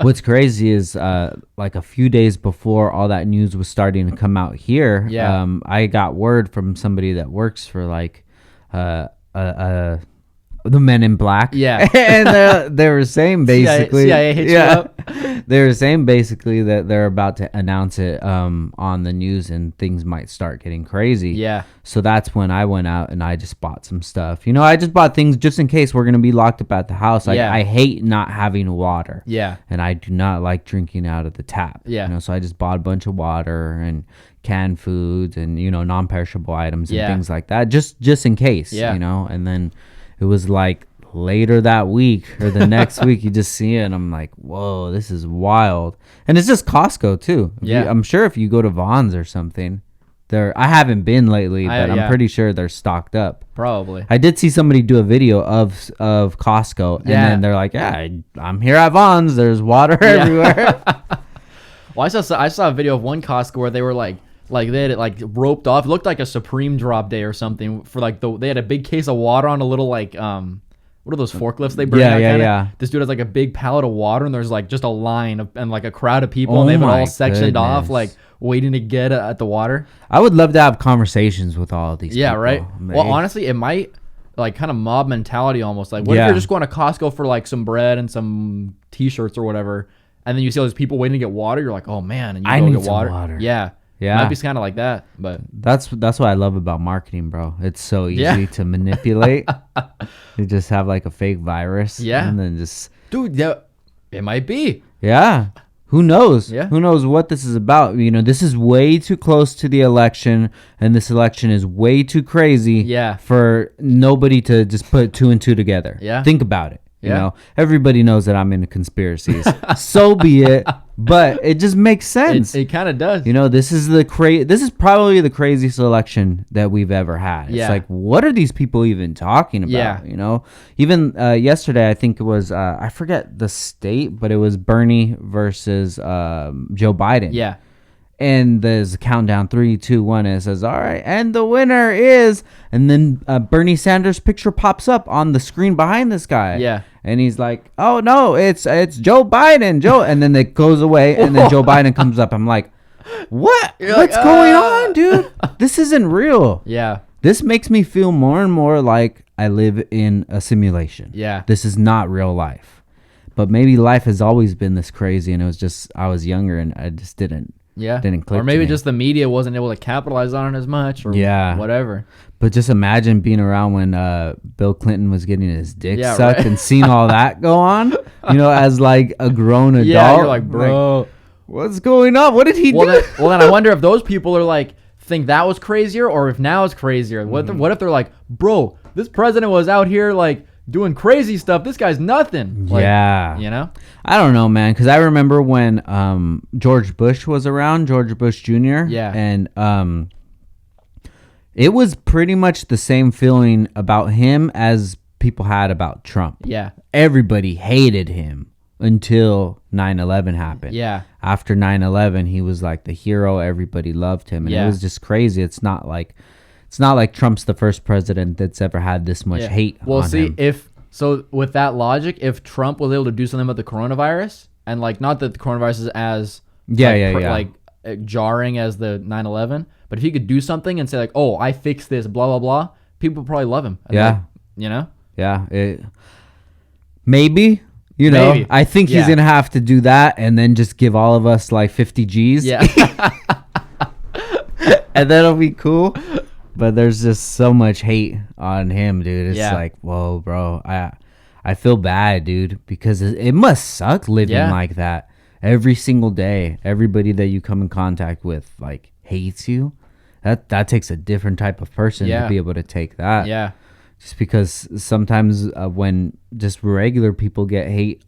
Speaker 1: What's crazy is like a few days before all that news was starting to come out here, I got word from somebody that works for like the Men in Black.
Speaker 2: Yeah.
Speaker 1: And they were saying basically...
Speaker 2: CIA hit you up?
Speaker 1: They were saying basically that they're about to announce it on the news and things might start getting crazy.
Speaker 2: Yeah.
Speaker 1: So that's when I went out and I just bought some stuff. I just bought things just in case we're going to be locked up at the house. Like, I hate not having water.
Speaker 2: Yeah.
Speaker 1: And I do not like drinking out of the tap.
Speaker 2: Yeah.
Speaker 1: So I just bought a bunch of water and canned foods and, non-perishable items and things like that. Just in case, and then it was like later that week or the next week, you just see it and I'm like, whoa, this is wild. And it's just Costco too. I'm sure if you go to Vons or something, I haven't been lately, but I'm pretty sure they're stocked up.
Speaker 2: Probably.
Speaker 1: I did see somebody do a video of Costco, and then they're like, "Yeah, I'm here at Vaughn's. There's water everywhere."
Speaker 2: Well, I saw a video of one Costco where they were like they had it like roped off. It looked like a Supreme drop day or something for like they had a big case of water on a little like what are those forklifts they bring out? Yeah. This dude has like a big pallet of water, and there's like just a line and like a crowd of people, and they have it all sectioned off, like waiting to get at the water.
Speaker 1: I would love to have conversations with all of these people.
Speaker 2: Right. Well, honestly, it might like kind of mob mentality almost. Like, what if you're just going to Costco for like some bread and some T-shirts or whatever, and then you see all these people waiting to get water? You're like, oh man, and you go get water. Yeah. Yeah, it might be kind of like that, but
Speaker 1: that's what I love about marketing, bro. It's so easy to manipulate. You just have like a fake virus, and then just
Speaker 2: it might be.
Speaker 1: Yeah, who knows? Yeah, who knows what this is about? You know, this is way too close to the election, and this election is way too crazy.
Speaker 2: Yeah,
Speaker 1: for nobody to just put 2 and 2 together. Yeah, think about it. You know, everybody knows that I'm into conspiracies. So be it. But it just makes sense.
Speaker 2: It kind of does.
Speaker 1: You know, this is probably the craziest election that we've ever had. It's like, what are these people even talking about? Yeah. You know, even yesterday, I think it was, I forget the state, but it was Bernie versus Joe Biden.
Speaker 2: Yeah.
Speaker 1: And there's a countdown, 3, 2, 1. And it says, all right, and the winner is, and then Bernie Sanders' picture pops up on the screen behind this guy.
Speaker 2: Yeah.
Speaker 1: And he's like, oh no, it's Joe Biden, and then it goes away, and then Joe Biden comes up. I'm like, what? What's going on, dude? This isn't real.
Speaker 2: Yeah.
Speaker 1: This makes me feel more and more like I live in a simulation.
Speaker 2: Yeah.
Speaker 1: This is not real life. But maybe life has always been this crazy, and it was just, I was younger and I just didn't click.
Speaker 2: Or maybe just the media wasn't able to capitalize on it as much, or whatever.
Speaker 1: But just imagine being around when Bill Clinton was getting his dick sucked and seeing all that go on, you know, as like a grown adult.
Speaker 2: Yeah, you're like, bro,
Speaker 1: like, what's going on? What did he do?
Speaker 2: Then I wonder if those people are like, think that was crazier, or if now it's crazier. What if they're like, bro, this president was out here like doing crazy stuff. This guy's nothing. Like, you know?
Speaker 1: I don't know, man, because I remember when George Bush was around, George Bush Jr.
Speaker 2: Yeah.
Speaker 1: And it was pretty much the same feeling about him as people had about Trump.
Speaker 2: Yeah.
Speaker 1: Everybody hated him until 9/11 happened.
Speaker 2: Yeah.
Speaker 1: After 9/11, he was like the hero. Everybody loved him. And it was just crazy. It's not like Trump's the first president that's ever had this much hate on him.
Speaker 2: So with that logic, if Trump was able to do something about the coronavirus, and like, not that the coronavirus is as jarring as the 9/11, but if he could do something and say like, oh, I fixed this, blah, blah, blah, people would probably love him. And like, you know?
Speaker 1: Yeah. Maybe. You know, I think he's going to have to do that and then just give all of us like 50 G's.
Speaker 2: Yeah.
Speaker 1: And then it'll be cool. But there's just so much hate on him, dude. It's like, whoa, bro. I feel bad, dude, because it must suck living like that every single day. Everybody that you come in contact with like hates you. That takes a different type of person to be able to take that.
Speaker 2: Yeah.
Speaker 1: Just because sometimes when just regular people get hate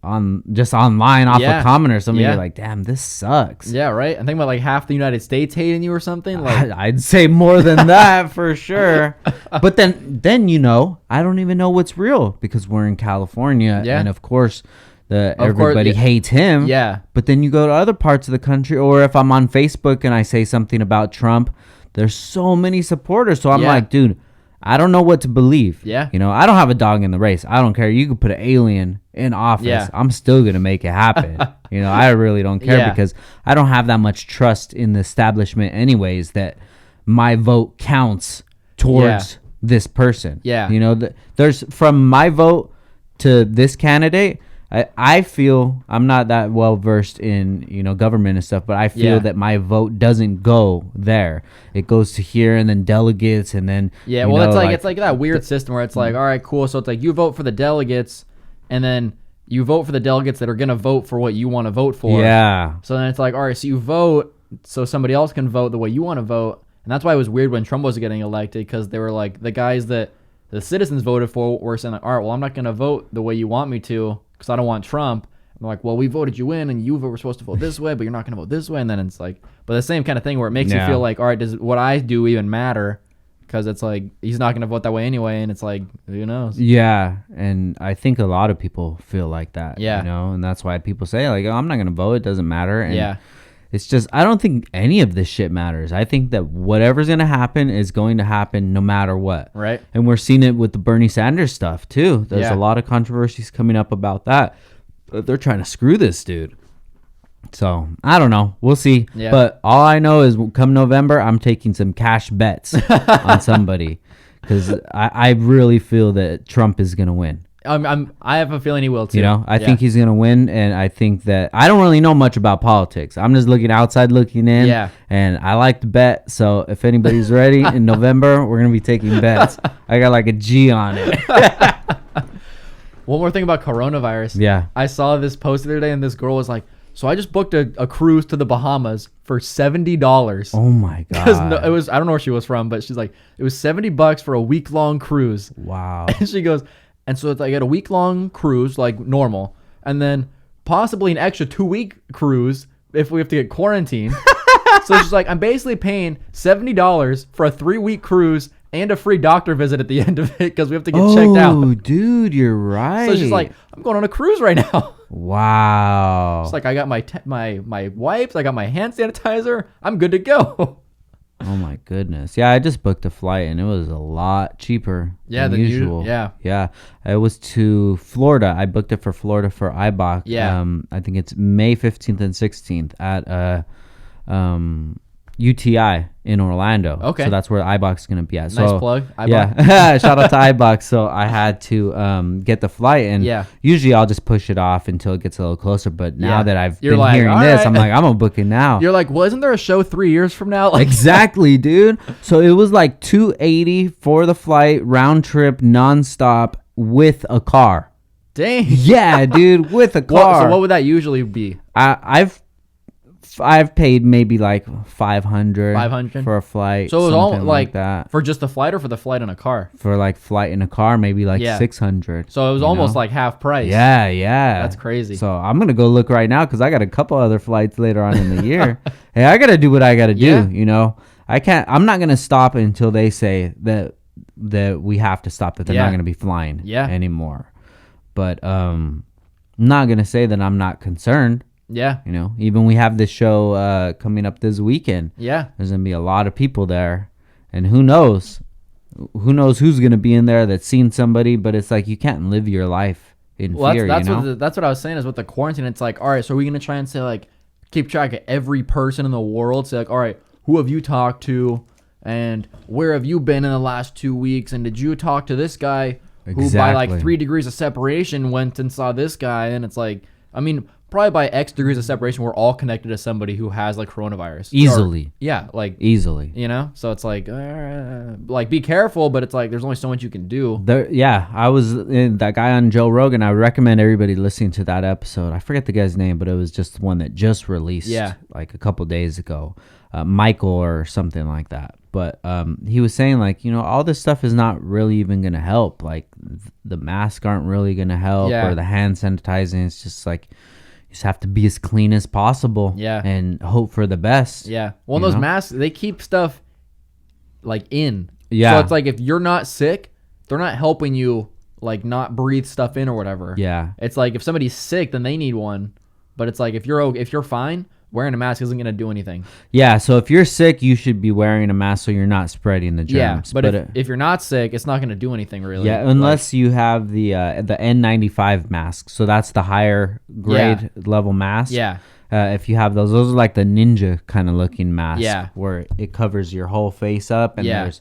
Speaker 1: just online off a comment or something, you're like, damn, this sucks.
Speaker 2: Yeah, right? I think about like half the United States hating you or something. Like,
Speaker 1: I'd say more than that for sure. But then you know, I don't even know what's real because we're in California, and of course everybody hates him.
Speaker 2: Yeah.
Speaker 1: But then you go to other parts of the country, or if I'm on Facebook and I say something about Trump, there's so many supporters. So I'm like, dude, I don't know what to believe.
Speaker 2: Yeah.
Speaker 1: You know, I don't have a dog in the race. I don't care. You could put an alien in office. Yeah. I'm still going to make it happen. You know, I really don't care because I don't have that much trust in the establishment anyways that my vote counts towards this person.
Speaker 2: Yeah.
Speaker 1: You know, there's from my vote to this candidate, I feel I'm not that well versed in, you know, government and stuff, but I feel that my vote doesn't go there. It goes to here and then delegates and then
Speaker 2: it's like that weird system where it's like, all right, cool. So it's like you vote for the delegates and then you vote for the delegates that are going to vote for what you want to vote for.
Speaker 1: Yeah.
Speaker 2: So then it's like, all right, so you vote so somebody else can vote the way you want to vote. And that's why it was weird when Trump was getting elected, because they were like, the guys that the citizens voted for were saying like, all right, well, I'm not going to vote the way you want me to because I don't want Trump. they're like, well, we voted you in and you were supposed to vote this way, but you're not going to vote this way. And then it's like, but the same kind of thing where it makes you feel like, all right, does what I do even matter? Because it's like, he's not going to vote that way anyway. And it's like, who knows?
Speaker 1: Yeah. And I think a lot of people feel like that, you know, and that's why people say like, oh, I'm not going to vote. It doesn't matter. And it's just, I don't think any of this shit matters. I think that whatever's going to happen is going to happen no matter what.
Speaker 2: Right.
Speaker 1: And we're seeing it with the Bernie Sanders stuff too. There's a lot of controversies coming up about that. They're trying to screw this dude. So I don't know. We'll see. Yeah. But all I know is come November, I'm taking some cash bets on somebody because I really feel that Trump is going to win.
Speaker 2: I have a feeling he will too.
Speaker 1: You know, I think he's going to win, and I think that I don't really know much about politics. I'm just looking outside looking in.
Speaker 2: Yeah.
Speaker 1: And I like to bet. So if anybody's ready in November, we're going to be taking bets. I got like a G on it.
Speaker 2: One more thing about coronavirus.
Speaker 1: Yeah.
Speaker 2: I saw this post the other day, and this girl was like, so I just booked a cruise to the Bahamas for $70.
Speaker 1: Oh my god!
Speaker 2: It was, I don't know where she was from, but she's like, it was $70 for a week-long cruise.
Speaker 1: Wow.
Speaker 2: And she goes, and so it's like I get a week-long cruise like normal, and then possibly an extra 2-week cruise if we have to get quarantined. So she's like, I'm basically paying $70 for a 3-week cruise and a free doctor visit at the end of it because we have to get checked out.
Speaker 1: Oh, dude, you're right.
Speaker 2: So she's like, I'm going on a cruise right now.
Speaker 1: Wow.
Speaker 2: It's like I got my wipes, I got my hand sanitizer, I'm good to go.
Speaker 1: Oh my goodness. Yeah, I just booked a flight and it was a lot cheaper than usual. Yeah. It was to Florida. I booked it for Florida for IBOC.
Speaker 2: Yeah.
Speaker 1: I think it's May 15th and 16th at UTI in Orlando.
Speaker 2: Okay.
Speaker 1: So that's where IBOC is going to be at.
Speaker 2: Nice plug. IBOC.
Speaker 1: Yeah. Shout out to IBOC. So I had to get the flight, and usually I'll just push it off until it gets a little closer. But now that I've been hearing this, I'm like, I'm going to book it now.
Speaker 2: You're like, well, isn't there a show 3 years from now? Like,
Speaker 1: exactly, dude. So it was like $280 for the flight, round trip, nonstop with a car.
Speaker 2: Dang.
Speaker 1: Yeah, dude, with a car.
Speaker 2: So what would that usually be?
Speaker 1: I've paid maybe like $500 for a flight.
Speaker 2: So it was all
Speaker 1: like that
Speaker 2: for just the flight, or for the flight in a car?
Speaker 1: For like flight in a car, maybe like $600.
Speaker 2: So it was almost like half price.
Speaker 1: Yeah.
Speaker 2: That's crazy.
Speaker 1: So I'm gonna go look right now because I got a couple other flights later on in the year. Hey, I gotta do what I gotta do. You know, I'm not gonna stop until they say that we have to stop. That they're not gonna be flying anymore. But I'm not gonna say that I'm not concerned.
Speaker 2: Yeah.
Speaker 1: You know, even we have this show coming up this weekend.
Speaker 2: Yeah.
Speaker 1: There's going to be a lot of people there. And who knows? Who knows who's going to be in there that's seen somebody, but it's like you can't live your life in fear,
Speaker 2: that's
Speaker 1: you know?
Speaker 2: that's what I was saying is with the quarantine. It's like, all right, so are we going to try and say like, keep track of every person in the world? Say like, all right, who have you talked to? And where have you been in the last 2 weeks? And did you talk to this guy who by like 3 degrees of separation went and saw this guy? And it's like, I mean, probably by X degrees of separation, we're all connected to somebody who has like coronavirus.
Speaker 1: Easily.
Speaker 2: Easily. You know? So it's like be careful, but it's like there's only so much you can do.
Speaker 1: I was in that guy on Joe Rogan. I recommend everybody listening to that episode. I forget the guy's name, but it was just one that just released like a couple days ago. Michael or something like that. But he was saying like, you know, all this stuff is not really even going to help. Like the masks aren't really going to help or the hand sanitizing. It's just like, just have to be as clean as possible and hope for the best.
Speaker 2: Yeah. Well, those masks, they keep stuff like in. Yeah. So it's like if you're not sick, they're not helping you like not breathe stuff in or whatever.
Speaker 1: Yeah.
Speaker 2: It's like if somebody's sick, then they need one. But it's like if you're fine, wearing a mask isn't going to do anything.
Speaker 1: Yeah, so if you're sick, you should be wearing a mask so you're not spreading the germs.
Speaker 2: Yeah, but if you're not sick, it's not going to do anything really.
Speaker 1: Yeah, unless you have the N95 mask. So that's the higher grade level mask.
Speaker 2: Yeah.
Speaker 1: If you have those are like the ninja kind of looking mask where it covers your whole face up. And there's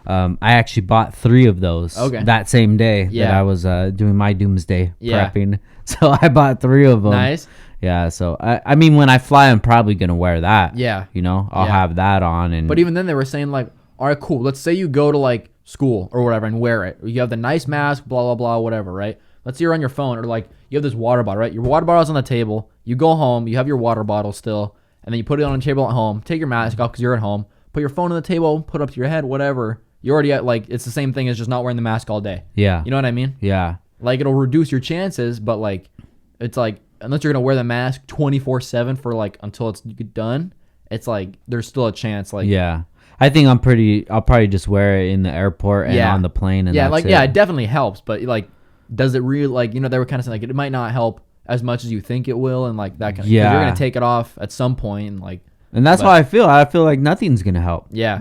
Speaker 1: I actually bought 3 of those that same day that I was doing my doomsday prepping. So I bought 3 of them.
Speaker 2: Nice.
Speaker 1: Yeah, so I mean, when I fly, I'm probably gonna wear that.
Speaker 2: Yeah,
Speaker 1: you know, I'll have that on.
Speaker 2: But even then, they were saying like, all right, cool. Let's say you go to like school or whatever and wear it. You have the nice mask, blah blah blah, whatever, right? Let's say you're on your phone or like you have this water bottle, right? Your water bottle's on the table. You go home, you have your water bottle still, and then you put it on the table at home. Take your mask off because you're at home. Put your phone on the table, put it up to your head, whatever. You're already at like it's the same thing as just not wearing the mask all day.
Speaker 1: Yeah,
Speaker 2: you know what I mean?
Speaker 1: Yeah,
Speaker 2: like it'll reduce your chances, but like it's like. unless you're gonna wear the mask 24/7 for like until it's done, it's like there's still a chance. Like
Speaker 1: yeah, I think I'll probably just wear it in the airport and on the plane. And
Speaker 2: it definitely helps. But like, does it really like they were kind of saying like it might not help as much as you think it will, and like that kind of you're gonna take it off at some point, and like.
Speaker 1: And that's how I feel. I feel like nothing's gonna help.
Speaker 2: Yeah.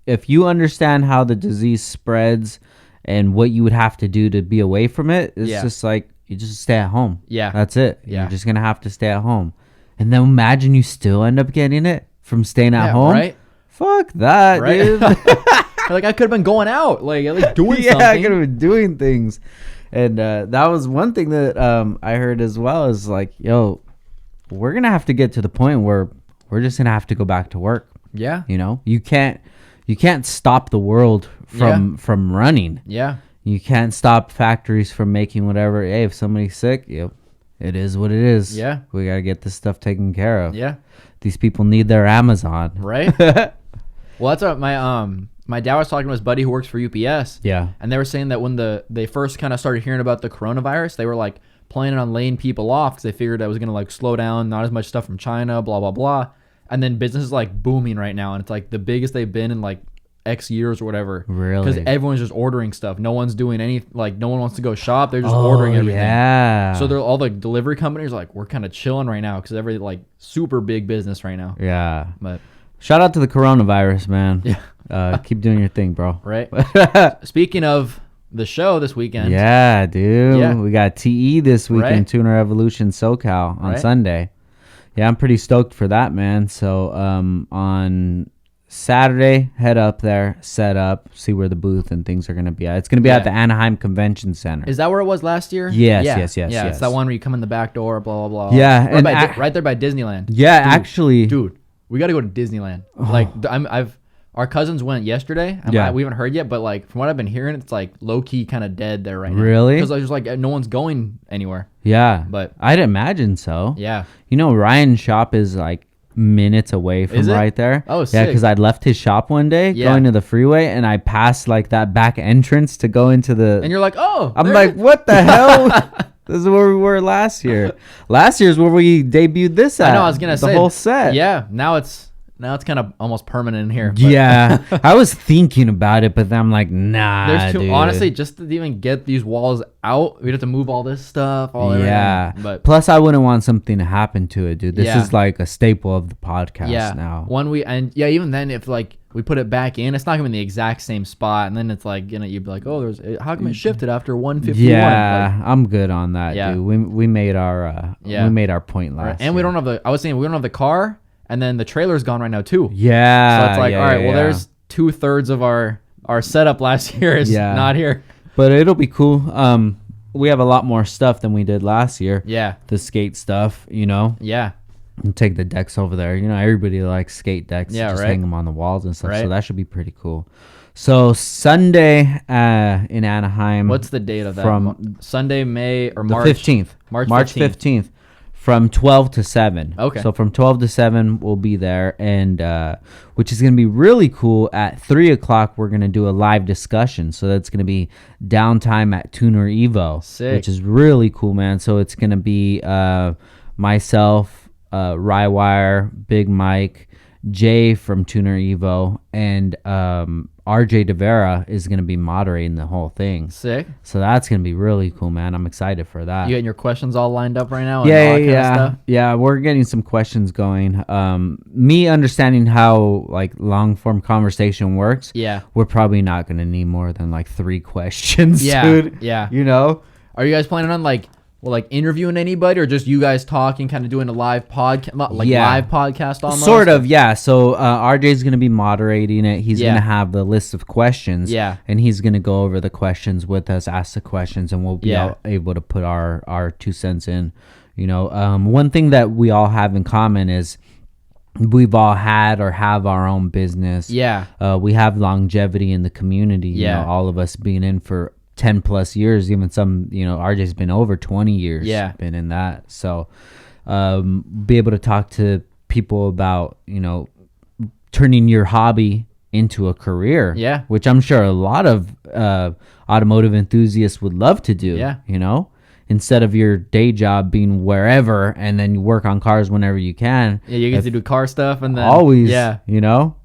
Speaker 1: If you understand how the disease spreads and what you would have to do to be away from it, it's just like you just stay at home.
Speaker 2: Yeah.
Speaker 1: That's it.
Speaker 2: Yeah.
Speaker 1: You're just gonna have to stay at home. And then imagine you still end up getting it from staying at home.
Speaker 2: Right.
Speaker 1: Fuck that, dude.
Speaker 2: Like I could have been going out, like at least doing something.
Speaker 1: I could have been doing things. And that was one thing that I heard as well is like, yo, we're gonna have to get to the point where we're just gonna have to go back to work.
Speaker 2: Yeah.
Speaker 1: You know, you can't stop the world from running.
Speaker 2: Yeah.
Speaker 1: You can't stop factories from making whatever. Hey, if somebody's sick, it is what it is.
Speaker 2: Yeah.
Speaker 1: We gotta get this stuff taken care of.
Speaker 2: Yeah.
Speaker 1: These people need their Amazon.
Speaker 2: Right. Well, that's what my dad was talking to his buddy who works for UPS.
Speaker 1: Yeah.
Speaker 2: And they were saying that when they first kind of started hearing about the coronavirus, they were like planning on laying people off because they figured that was gonna like slow down, not as much stuff from China, blah blah blah. And then business is like booming right now, and it's like the biggest they've been in like X years or whatever.
Speaker 1: Really?
Speaker 2: Because everyone's just ordering stuff. No one's doing any, like no one wants to go shop. They're just ordering everything.
Speaker 1: Yeah.
Speaker 2: So they're all the delivery companies are like, we're kind of chilling right now because every like super big business right now.
Speaker 1: Yeah.
Speaker 2: But
Speaker 1: shout out to the coronavirus, man.
Speaker 2: Yeah.
Speaker 1: Keep doing your thing, bro.
Speaker 2: Right. Speaking of the show this weekend.
Speaker 1: Yeah, dude.
Speaker 2: Yeah.
Speaker 1: We got TE this weekend,
Speaker 2: Right.
Speaker 1: Tuner Evolution SoCal on
Speaker 2: Right.
Speaker 1: Sunday. Yeah, I'm pretty stoked for that, man. So on Saturday, head up there, set up, see where the booth and things are going to be at. It's going to be at the Anaheim Convention Center.
Speaker 2: Is that where it was last year?
Speaker 1: Yes.
Speaker 2: Yeah, it's that one where you come in the back door, blah, blah, blah.
Speaker 1: Yeah.
Speaker 2: Right, right there by Disneyland.
Speaker 1: Yeah, actually.
Speaker 2: Dude, we got to go to Disneyland. Like, our cousins went yesterday. And we haven't heard yet, but like from what I've been hearing, it's like low key kind of dead there right now.
Speaker 1: Really?
Speaker 2: Because there's like no one's going anywhere.
Speaker 1: Yeah.
Speaker 2: But
Speaker 1: I'd imagine so.
Speaker 2: Yeah.
Speaker 1: You know, Ryan's shop is like minutes away from right there.
Speaker 2: Oh,
Speaker 1: yeah,
Speaker 2: sick.
Speaker 1: because I left his shop one day going to the freeway, and I passed like that back entrance to go into the.
Speaker 2: And you're like, oh.
Speaker 1: I'm like, what the hell? This is where we were last year. Last year's where we debuted this at.
Speaker 2: I know. I was gonna say
Speaker 1: the whole set.
Speaker 2: Yeah. Now it's kind of almost permanent in here. But.
Speaker 1: Yeah, I was thinking about it, but then I'm like, nah.
Speaker 2: There's too,
Speaker 1: dude.
Speaker 2: honestly, just to even get these walls out, we'd have to move all this stuff. Everything. But
Speaker 1: plus, I wouldn't want something to happen to it, dude. This is like a staple of the podcast now.
Speaker 2: Even then, if like we put it back in, it's not gonna be in the exact same spot, and then it's like you'd be like, oh, how come it shifted after 151?
Speaker 1: Yeah, I'm good on that, dude. We made our point last.
Speaker 2: And
Speaker 1: year.
Speaker 2: I was saying we don't have the car. And then the trailer's gone right now too.
Speaker 1: Yeah.
Speaker 2: So it's like, all right, well, there's 2/3 of our setup last year is not here.
Speaker 1: But it'll be cool. We have a lot more stuff than we did last year.
Speaker 2: Yeah.
Speaker 1: The skate stuff, you know.
Speaker 2: Yeah.
Speaker 1: And take the decks over there. You know, everybody likes skate decks.
Speaker 2: Yeah,
Speaker 1: just
Speaker 2: right.
Speaker 1: hang them on the walls and stuff.
Speaker 2: Right.
Speaker 1: So that should be pretty cool. So Sunday in Anaheim.
Speaker 2: What's the date of that?
Speaker 1: From
Speaker 2: Sunday, May or
Speaker 1: the
Speaker 2: March?
Speaker 1: 15th. March 15th. From 12 to 7.
Speaker 2: Okay.
Speaker 1: So from 12 to 7, we'll be there. And which is going to be really cool. At 3 o'clock, we're going to do a live discussion. So that's going to be downtime at Tuner Evo.
Speaker 2: Sick.
Speaker 1: Which is really cool, man. So it's going to be myself, Rywire, Big Mike, Jay from Tuner Evo, and RJ DeVera is going to be moderating the whole thing.
Speaker 2: Sick.
Speaker 1: So that's going to be really cool, man. I'm excited for that.
Speaker 2: You getting your questions all lined up right now?
Speaker 1: Yeah, we're getting some questions going. Me understanding how like long form conversation works.
Speaker 2: Yeah.
Speaker 1: We're probably not going to need more than like 3 questions,
Speaker 2: Yeah.
Speaker 1: dude.
Speaker 2: Yeah.
Speaker 1: You know?
Speaker 2: Are you guys planning on like interviewing anybody, or just you guys talking, kind of doing a live podcast, live podcast almost?
Speaker 1: Sort of, yeah. So RJ's going to be moderating it. He's going to have the list of questions.
Speaker 2: Yeah.
Speaker 1: And he's going to go over the questions with us, ask the questions, and we'll be able to put our 2 cents in. You know, one thing that we all have in common is we've all had or have our own business.
Speaker 2: Yeah.
Speaker 1: We have longevity in the community. You
Speaker 2: Yeah.
Speaker 1: know, all of us being in for 10 plus years, even some, you know, RJ's been over 20 years been in that. So be able to talk to people about, you know, turning your hobby into a career, which I'm sure a lot of automotive enthusiasts would love to do. You know, instead of your day job being wherever and then you work on cars whenever you can.
Speaker 2: Yeah, you get to do car stuff and then
Speaker 1: always, you know.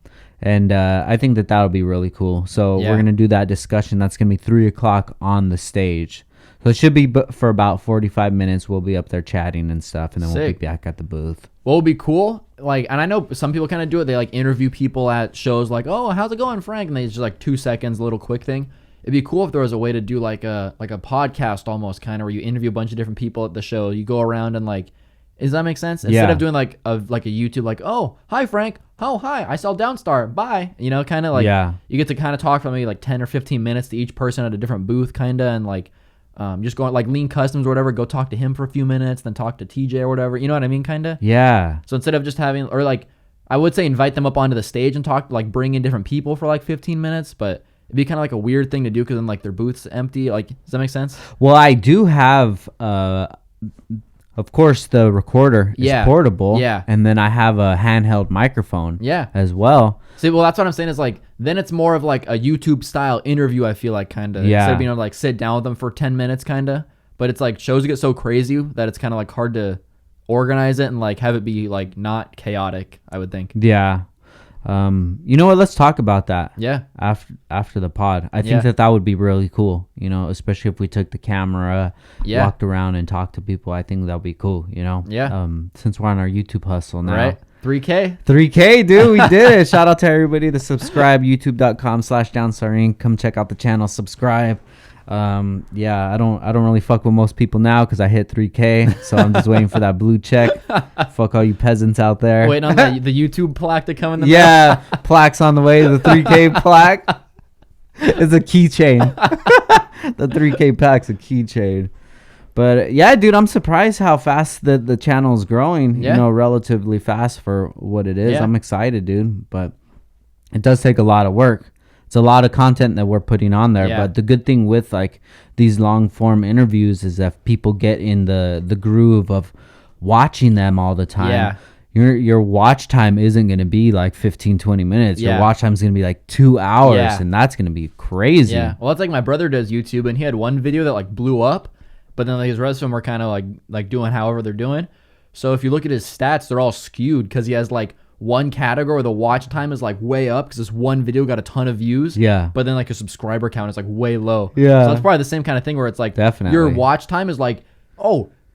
Speaker 1: And I think that that'll be really cool. So we're gonna do that discussion. That's gonna be 3:00 on the stage. So it should be for about 45 minutes. We'll be up there chatting and stuff, and then we'll be back at the booth.
Speaker 2: What would be cool, like, and I know some people kind of do it. They like interview people at shows, like, "Oh, how's it going, Frank?" And they just like 2 seconds, little quick thing. It'd be cool if there was a way to do like a podcast almost kind of where you interview a bunch of different people at the show. You go around and like, does that make sense? Instead of doing like a YouTube, like, "Oh, hi Frank. Oh, hi. I sell Downstar. Bye." You know, kind of like you get to kind of talk for maybe like 10 or 15 minutes to each person at a different booth, kind of, and like. Just going like Lean Customs or whatever, go talk to him for a few minutes, then talk to TJ or whatever. You know what I mean? Kind of.
Speaker 1: Yeah.
Speaker 2: So instead of just having, or like, I would say invite them up onto the stage and talk, like bring in different people for like 15 minutes, but it'd be kind of like a weird thing to do because then like their booth's empty. Like, does that make sense?
Speaker 1: Well, I do have, of course, the recorder is portable. Yeah. And then I have a handheld microphone. As well.
Speaker 2: See, well, that's what I'm saying is like, then it's more of like a YouTube style interview, I feel like, kind of. Instead of being able to like sit down with them for 10 minutes, kind of. But it's like shows get so crazy that it's kind of like hard to organize it and like have it be like not chaotic, I would think.
Speaker 1: Yeah. You know what? Let's talk about that.
Speaker 2: Yeah.
Speaker 1: After the pod. I think that would be really cool, you know, especially if we took the camera, walked around and talked to people. I think that would be cool, you know?
Speaker 2: Yeah.
Speaker 1: Since we're on our YouTube hustle now.
Speaker 2: Right. 3K,
Speaker 1: dude. We did it. Shout out to everybody to subscribe. YouTube.com/Downstar Inc. Come check out the channel. Subscribe. I don't really fuck with most people now because I hit 3K. So I'm just waiting for that blue check. Fuck all you peasants out there.
Speaker 2: Waiting on the YouTube plaque to come in the
Speaker 1: mail. Plaque's on the way. The 3K plaque is a keychain. The 3K plaque's a keychain. But yeah, dude, I'm surprised how fast the channel is growing. You know, relatively fast for what it is. I'm excited, dude. But it does take a lot of work. It's a lot of content that we're putting on there. But the good thing with like these long form interviews is that people get in the groove of watching them all the time. Your watch time isn't going to be like 15-20 minutes. Your watch time is going to be like 2 hours, and that's going to be crazy.
Speaker 2: Well, it's like my brother does YouTube, and he had one video that like blew up. But then like, his rest of them were kind of like doing however they're doing. So if you look at his stats, they're all skewed because he has like one category where the watch time is like way up because this one video got a ton of views. But then like a subscriber count is like way low. So that's probably the same kind of thing where it's like your watch time is like,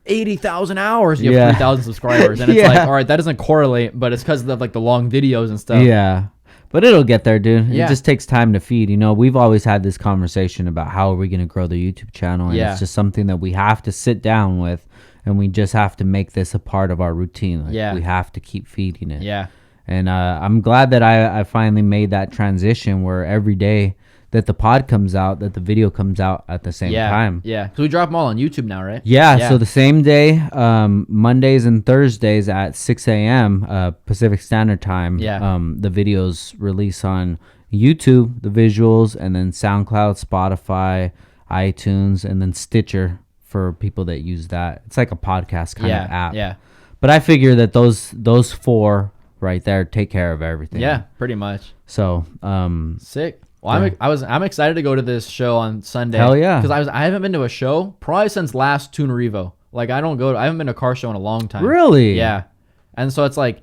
Speaker 2: 80,000 hours. You have 3,000 subscribers. And it's like, all right, that doesn't correlate, but it's because of like the long videos and stuff.
Speaker 1: But it'll get there, dude. It just takes time to feed. You know, we've always had this conversation about how are we going to grow the YouTube channel. And it's just something that we have to sit down with, and we just have to make this a part of our routine. Like, we have to keep feeding it. And I'm glad that I finally made that transition where every day that the pod comes out, that the video comes out at the same time.
Speaker 2: So we drop them all on YouTube now, right?
Speaker 1: So the same day, Mondays and Thursdays at 6 a.m. Pacific Standard Time, the videos release on YouTube, the visuals, and then SoundCloud, Spotify, iTunes, and then Stitcher for people that use that. It's like a podcast kind of app. But I figure that those four right there take care of everything.
Speaker 2: Pretty much.
Speaker 1: So
Speaker 2: sick. Well, I'm excited to go to this show on Sunday.
Speaker 1: Hell yeah!
Speaker 2: Because I haven't been to a show probably since last Tunarivo. Like I haven't been to a car show in a long time.
Speaker 1: Really?
Speaker 2: Yeah. And so it's like,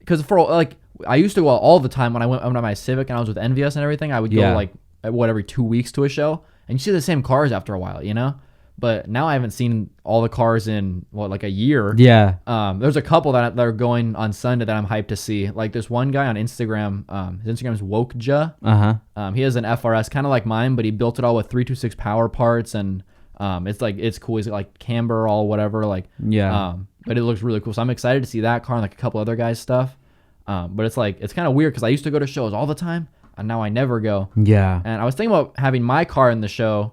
Speaker 2: because for like I used to go all the time when I went on my Civic and I was with Envious and everything. I would go like every 2 weeks to a show, and you see the same cars after a while, you know. But now I haven't seen all the cars in like a year. There's a couple that are going on Sunday that I'm hyped to see. Like there's one guy on Instagram. His Instagram is Wokeja. He has an FRS kind of like mine, but he built it all with 326 power parts, and it's cool. He's got like camber, all whatever. But it looks really cool. So I'm excited to see that car and like a couple other guys' stuff. But it's kind of weird because I used to go to shows all the time, and now I never go. And I was thinking about having my car in the show.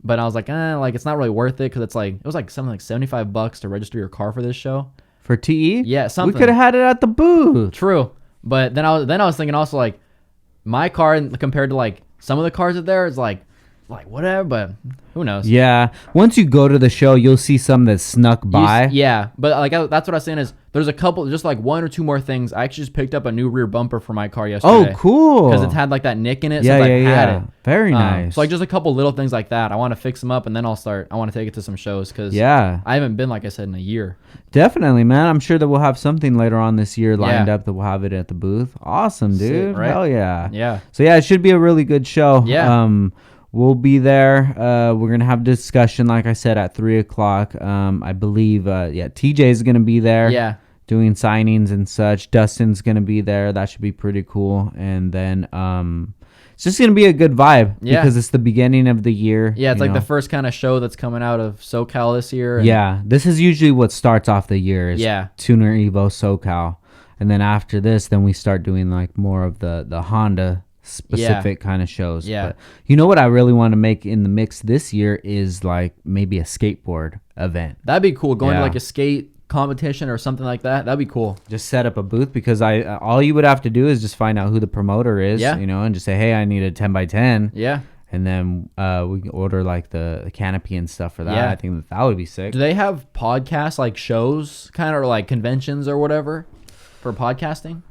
Speaker 2: But I was like, it's not really worth it because it was like something like $75 to register your car for this show.
Speaker 1: For TE?
Speaker 2: Yeah, something.
Speaker 1: We could have had it at the booth.
Speaker 2: True. But then I was thinking also like my car compared to like some of the cars there is like whatever, but who knows?
Speaker 1: Yeah. Once you go to the show, you'll see some that snuck by.
Speaker 2: But like that's what I was saying is There's a couple, just like 1 or 2 more things. I actually just picked up a new rear bumper for my car yesterday.
Speaker 1: Oh, cool.
Speaker 2: Because it had like that nick in it.
Speaker 1: Yeah,
Speaker 2: so I
Speaker 1: yeah,
Speaker 2: had
Speaker 1: yeah.
Speaker 2: it.
Speaker 1: Very nice.
Speaker 2: So like just a couple little things like that. I want to fix them up and then I want to take it to some shows because
Speaker 1: I
Speaker 2: haven't been, like I said, in a year.
Speaker 1: Definitely, man. I'm sure that we'll have something later on this year lined up that we'll have it at the booth. Awesome, dude.
Speaker 2: Sick, right?
Speaker 1: Hell yeah.
Speaker 2: Yeah.
Speaker 1: So yeah, it should be a really good show.
Speaker 2: Yeah.
Speaker 1: We'll be there. We're gonna have discussion, like I said, at 3:00. I believe. TJ's gonna be there.
Speaker 2: Yeah.
Speaker 1: Doing signings and such. Dustin's gonna be there. That should be pretty cool. And then it's just gonna be a good vibe because it's the beginning of the year.
Speaker 2: Yeah, it's like the first kind of show that's coming out of SoCal this year.
Speaker 1: Yeah, this is usually what starts off the year. Is Tuner Evo SoCal, and then after this, then we start doing like more of the Honda specific kind of shows.
Speaker 2: Yeah.
Speaker 1: But you know what I really want to make in the mix this year is like maybe a skateboard event.
Speaker 2: That'd be cool. Going to like a skate competition or something like that. That'd be cool.
Speaker 1: Just set up a booth because all you would have to do is just find out who the promoter is, and just say, hey, I need a 10x10.
Speaker 2: Yeah.
Speaker 1: And then we can order like the canopy and stuff for that. Yeah. I think that would be sick.
Speaker 2: Do they have podcasts like shows kind of or like conventions or whatever for podcasting?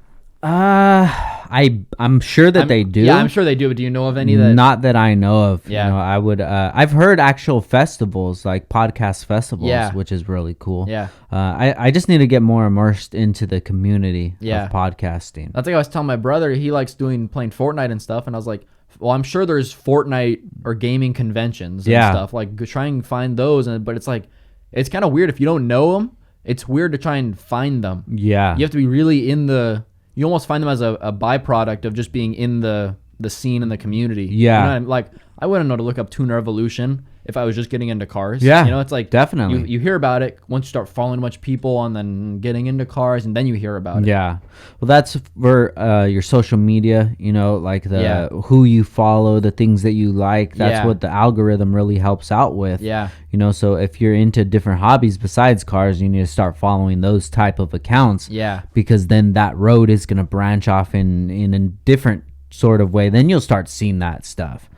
Speaker 1: I'm sure that they do.
Speaker 2: Yeah, I'm sure they do. But do you know of any that?
Speaker 1: Not that I know of.
Speaker 2: Yeah.
Speaker 1: I would. I've heard actual festivals like podcast festivals, which is really cool.
Speaker 2: Yeah.
Speaker 1: I just need to get more immersed into the community of podcasting.
Speaker 2: That's like I was telling my brother. He likes playing Fortnite and stuff, and I was like, well, I'm sure there's Fortnite or gaming conventions and stuff. Like, try and find those, but it's like, it's kind of weird if you don't know them. It's weird to try and find them.
Speaker 1: Yeah.
Speaker 2: You have to be really in the. You almost find them as a byproduct of just being in the scene and the community.
Speaker 1: Yeah.
Speaker 2: You know, like, I wouldn't know to look up Tuner Evolution if I was just getting into cars.
Speaker 1: Yeah.
Speaker 2: You know, it's like,
Speaker 1: definitely.
Speaker 2: You hear about it once you start following a bunch of people and then getting into cars and then you hear about it.
Speaker 1: Yeah. Well, that's for your social media, like who you follow, the things that you like. That's what the algorithm really helps out with.
Speaker 2: Yeah.
Speaker 1: So if you're into different hobbies besides cars, you need to start following those type of accounts.
Speaker 2: Yeah.
Speaker 1: Because then that road is going to branch off in a different sort of way. Then you'll start seeing that stuff.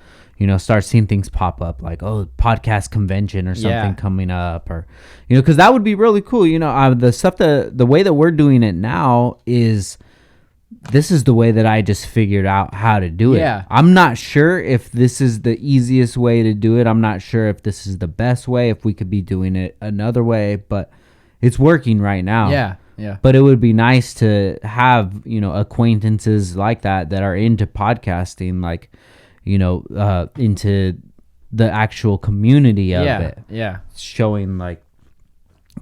Speaker 1: Start seeing things pop up like, podcast convention or something coming up, or, because that would be really cool. The stuff, the way that we're doing it now this is the way that I just figured out how to do it.
Speaker 2: Yeah.
Speaker 1: I'm not sure if this is the easiest way to do it. I'm not sure if this is the best way, if we could be doing it another way, but it's working right now.
Speaker 2: Yeah. Yeah.
Speaker 1: But it would be nice to have, acquaintances like that are into podcasting, like, into the actual community of it.
Speaker 2: Yeah.
Speaker 1: Showing like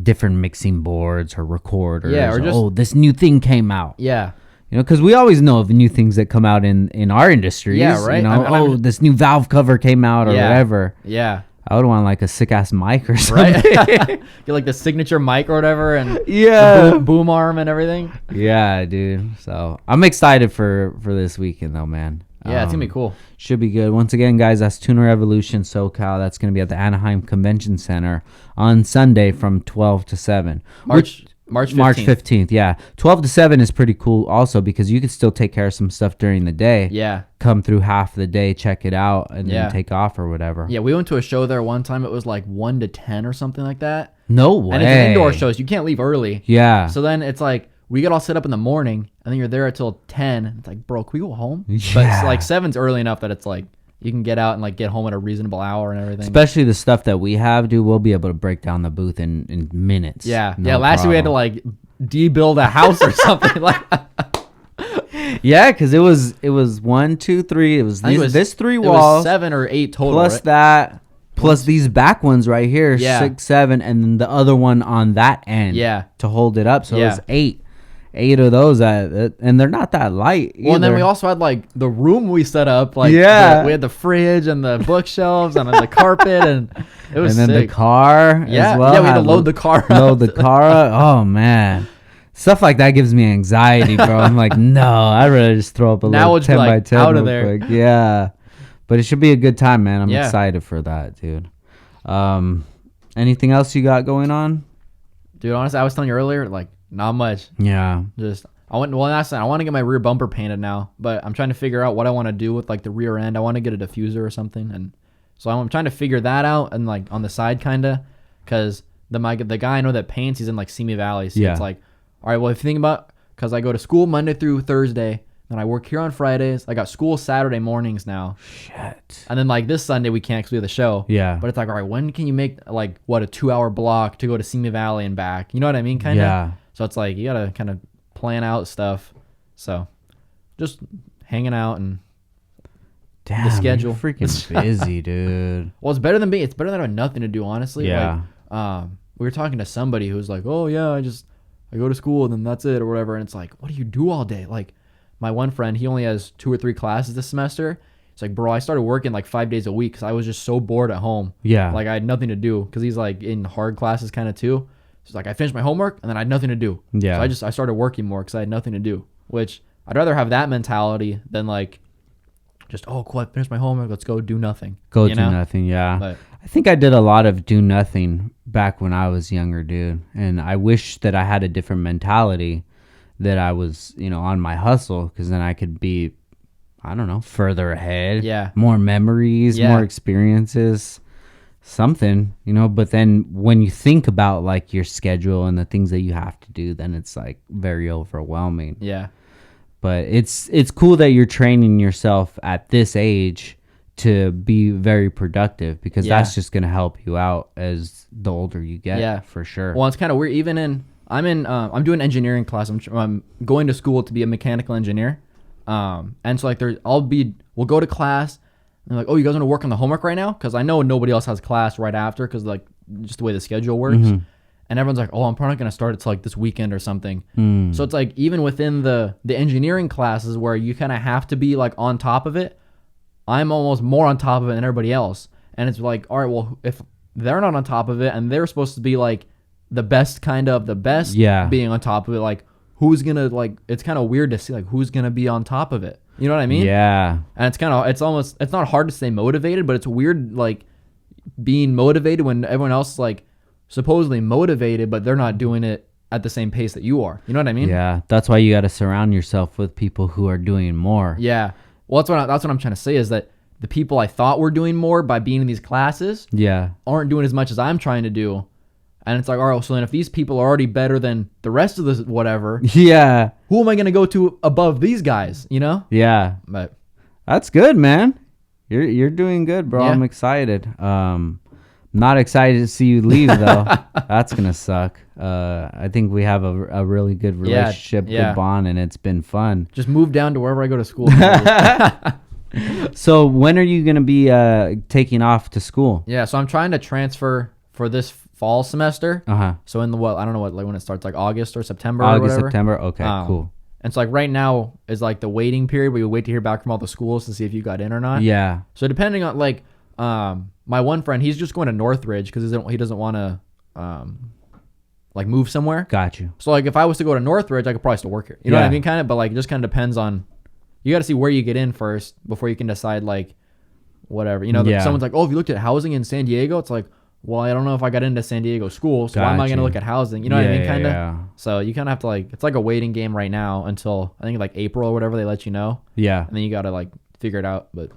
Speaker 1: different mixing boards or recorders.
Speaker 2: Yeah. Or just,
Speaker 1: this new thing came out.
Speaker 2: Yeah.
Speaker 1: Because we always know of the new things that come out in our industries.
Speaker 2: Yeah, right.
Speaker 1: This new valve cover came out or whatever.
Speaker 2: Yeah.
Speaker 1: I would want like a sick ass mic or something.
Speaker 2: Right. Get like the signature mic or whatever, and the boom arm and everything.
Speaker 1: Yeah, dude. So I'm excited for this weekend though, man.
Speaker 2: Yeah, it's gonna be cool.
Speaker 1: Should be good. Once again, guys, that's Tuner Evolution SoCal. That's gonna be at the Anaheim Convention Center on Sunday from 12 to 7.
Speaker 2: March 15th.
Speaker 1: Yeah. 12 to 7 is pretty cool also because you can still take care of some stuff during the day.
Speaker 2: Yeah.
Speaker 1: Come through half the day, check it out, and then take off or whatever.
Speaker 2: Yeah, we went to a show there one time. It was like 1 to 10 or something like that.
Speaker 1: No way.
Speaker 2: And it's an indoor show, so you can't leave early.
Speaker 1: Yeah.
Speaker 2: So then it's like, we get all set up in the morning, and then you're there until 10. It's like, bro, can we go home?
Speaker 1: Yeah.
Speaker 2: But it's like 7's early enough that it's like, you can get out and like get home at a reasonable hour and everything.
Speaker 1: Especially the stuff that we have, dude, we'll be able to break down the booth in minutes.
Speaker 2: Yeah. Last year we had to like de-build a house or something like
Speaker 1: Yeah, because it was 1, 2, 3. It was this 3 walls.
Speaker 2: It was 7 or 8 total.
Speaker 1: Plus
Speaker 2: right?
Speaker 1: that. Plus these back ones right here.
Speaker 2: Yeah.
Speaker 1: 6, 7, and then the other one on that end.
Speaker 2: Yeah.
Speaker 1: To hold it up. So it was 8. 8 of those, and they're not that light either.
Speaker 2: Well, and then we also had like the room we set up. Like, we had the fridge and the bookshelves and then the carpet, and it was
Speaker 1: and then
Speaker 2: sick.
Speaker 1: the car as well.
Speaker 2: Yeah, we had to load the car up.
Speaker 1: Load the car up. Oh, man. Stuff like that gives me anxiety, bro. I'm like, no, I'd rather just throw up a little 10 by 10
Speaker 2: out of
Speaker 1: real
Speaker 2: there.
Speaker 1: quick. Yeah. But it should be a good time, man. I'm excited for that, dude. Anything else you got going on?
Speaker 2: Dude, honestly, I was telling you earlier, like, not much.
Speaker 1: Yeah.
Speaker 2: I want to get my rear bumper painted now, but I'm trying to figure out what I want to do with like the rear end. I want to get a diffuser or something, and so I'm trying to figure that out, and like on the side kind of, because the guy I know that paints, he's in like Simi Valley, so it's like, all right, well, if you think about, because I go to school Monday through Thursday, then I work here on Fridays. I got school Saturday mornings now.
Speaker 1: Shit.
Speaker 2: And then like this Sunday we can't because we have the show.
Speaker 1: Yeah.
Speaker 2: But it's like, all right, when can you make like what a 2-hour block to go to Simi Valley and back? You know what I mean? Kind of.
Speaker 1: Yeah.
Speaker 2: So it's like you gotta kind of plan out stuff. So just hanging out and
Speaker 1: Damn,
Speaker 2: the schedule.
Speaker 1: You're freaking busy, dude.
Speaker 2: Well, it's better than having nothing to do, honestly.
Speaker 1: Yeah.
Speaker 2: Like, we were talking to somebody who was like, oh yeah, I go to school and then that's it or whatever. And it's like, what do you do all day? Like my one friend, he only has 2 or 3 classes this semester. It's like, bro, I started working like 5 days a week because I was just so bored at home.
Speaker 1: Yeah.
Speaker 2: Like I had nothing to do because he's like in hard classes kind of too. So it's like I finished my homework and then I had nothing to do.
Speaker 1: Yeah.
Speaker 2: So I started working more because I had nothing to do, which I'd rather have that mentality than like just, oh, cool, I finished my homework. Let's go do nothing.
Speaker 1: Go do nothing. Yeah. But I think I did a lot of do nothing back when I was younger, dude. And I wish that I had a different mentality, that I was, on my hustle, because then I could be, I don't know, further ahead.
Speaker 2: Yeah.
Speaker 1: More memories, more experiences, something, But then when you think about like your schedule and the things that you have to do, then it's like very overwhelming.
Speaker 2: Yeah.
Speaker 1: But it's cool that you're training yourself at this age to be very productive, because that's just going to help you out as the older you get. Yeah, for sure.
Speaker 2: Well, it's kind of weird. I'm doing engineering class. I'm going to school to be a mechanical engineer. And so like we'll go to class and they're like, oh, you guys want to work on the homework right now? Because I know nobody else has class right after, because like just the way the schedule works. Mm-hmm. And everyone's like, oh, I'm probably not going to start until like this weekend or something. So it's like even within the engineering classes where you kind of have to be like on top of it, I'm almost more on top of it than everybody else. And it's like, all right, well, if they're not on top of it and they're supposed to be like the best being on top of it, like who's going to like, it's kind of weird to see like who's going to be on top of it. You know what I mean?
Speaker 1: Yeah.
Speaker 2: And it's not hard to stay motivated, but it's weird like being motivated when everyone else is like supposedly motivated, but they're not doing it at the same pace that you are. You know what I mean?
Speaker 1: Yeah. That's why you got to surround yourself with people who are doing more.
Speaker 2: Yeah. Well, that's what I'm trying to say, is that the people I thought were doing more by being in these classes aren't doing as much as I'm trying to do. And it's like, all right, so then if these people are already better than the rest of this whatever, who am I going to go to above these guys,
Speaker 1: Yeah.
Speaker 2: But
Speaker 1: that's good, man. You're doing good, bro. Yeah. I'm excited. Not excited to see you leave, though. That's going to suck. I think we have a really good relationship, good bond, and it's been fun.
Speaker 2: Just move down to wherever I go to school.
Speaker 1: So when are you going to be taking off to school?
Speaker 2: Yeah, so I'm trying to transfer for this fall semester.
Speaker 1: Uh-huh.
Speaker 2: So I don't know like when it starts, like August or September
Speaker 1: September. Okay, cool.
Speaker 2: And so like right now is like the waiting period where you wait to hear back from all the schools to see if you got in or not.
Speaker 1: Yeah.
Speaker 2: So depending on like my one friend, he's just going to Northridge because he doesn't want to like move somewhere.
Speaker 1: Got you.
Speaker 2: So like if I was to go to Northridge, I could probably still work here. You know what I mean? Kind of, but like it just kind of depends on, you got to see where you get in first before you can decide like whatever. Someone's like, oh, if you looked at housing in San Diego, it's like, well, I don't know if I got into San Diego school, so why am I going to look at housing? You know what I mean? Kind of. Yeah. So you kind of have to like, it's like a waiting game right now until I think like April or whatever they let you know. Yeah. And then you got to like figure it out. But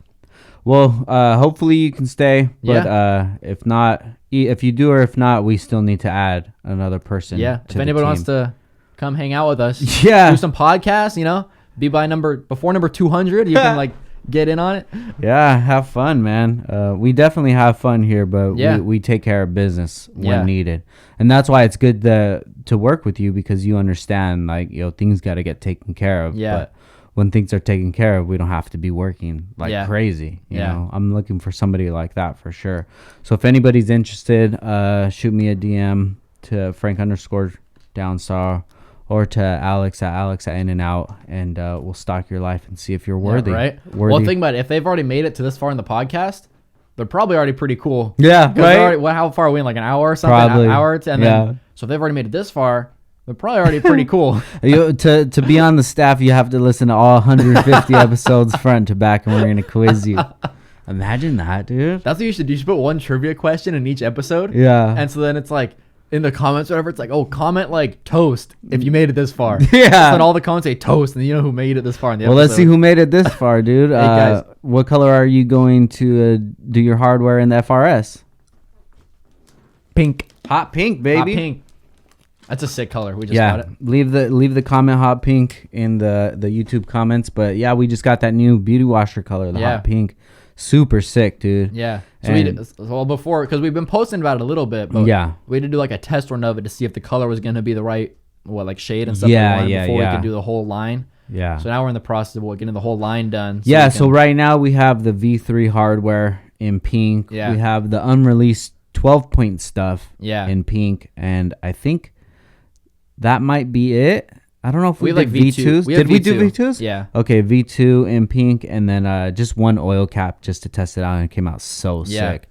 Speaker 1: well, hopefully you can stay. But if not, if you do or if not, we still need to add another person.
Speaker 2: Yeah. If anybody wants to come hang out with us, do some podcasts, be before number 200, you can like get in on it.
Speaker 1: Yeah, have fun, man. We definitely have fun here, but we take care of business when needed. And that's why it's good to work with you, because you understand like, things got to get taken care of. Yeah. But when things are taken care of, we don't have to be working like crazy. You know, I'm looking for somebody like that for sure. So if anybody's interested, shoot me a DM to Frank_Downstar or to Alex at In and Out, and we'll stalk your life and see if you're worthy.
Speaker 2: Yeah, right. Worthy. Well, think about it. If they've already made it to this far in the podcast, they're probably already pretty cool.
Speaker 1: Yeah, right.
Speaker 2: How far are we in? Like an hour or something?
Speaker 1: Probably.
Speaker 2: An hour, and then so if they've already made it this far, they're probably already pretty cool.
Speaker 1: To be on the staff, you have to listen to all 150 episodes front to back, and we're gonna quiz you. Imagine that, dude.
Speaker 2: That's what you should do. You should put one trivia question in each episode.
Speaker 1: Yeah.
Speaker 2: And so then it's like, in the comments or whatever, it's like, oh, comment like toast if you made it this far.
Speaker 1: Yeah.
Speaker 2: So then all the comments say toast, and you know who made it this far in the episode.
Speaker 1: Well, let's see who made it this far, dude. Hey, guys. What color are you going to do your hardware in the FRS?
Speaker 2: Pink.
Speaker 1: Hot pink, baby.
Speaker 2: Hot pink. That's a sick color. We just got it.
Speaker 1: Leave the comment hot pink in the YouTube comments. But yeah, we just got that new beauty washer color, the hot pink. Super sick, dude.
Speaker 2: Yeah. So before, because we've been posting about it a little bit, but we had to do like a test run of it to see if the color was going to be the right shade and stuff before we could do the whole line. Yeah. So now we're in the process of getting the whole line done.
Speaker 1: So right now we have the V3 hardware in pink. Yeah. We have the unreleased 12-point stuff in pink, and I think that might be it. I don't know if we did V2s. Did we do V2s?
Speaker 2: Yeah.
Speaker 1: Okay, V2 in pink, and then just one oil cap just to test it out, and it came out so sick.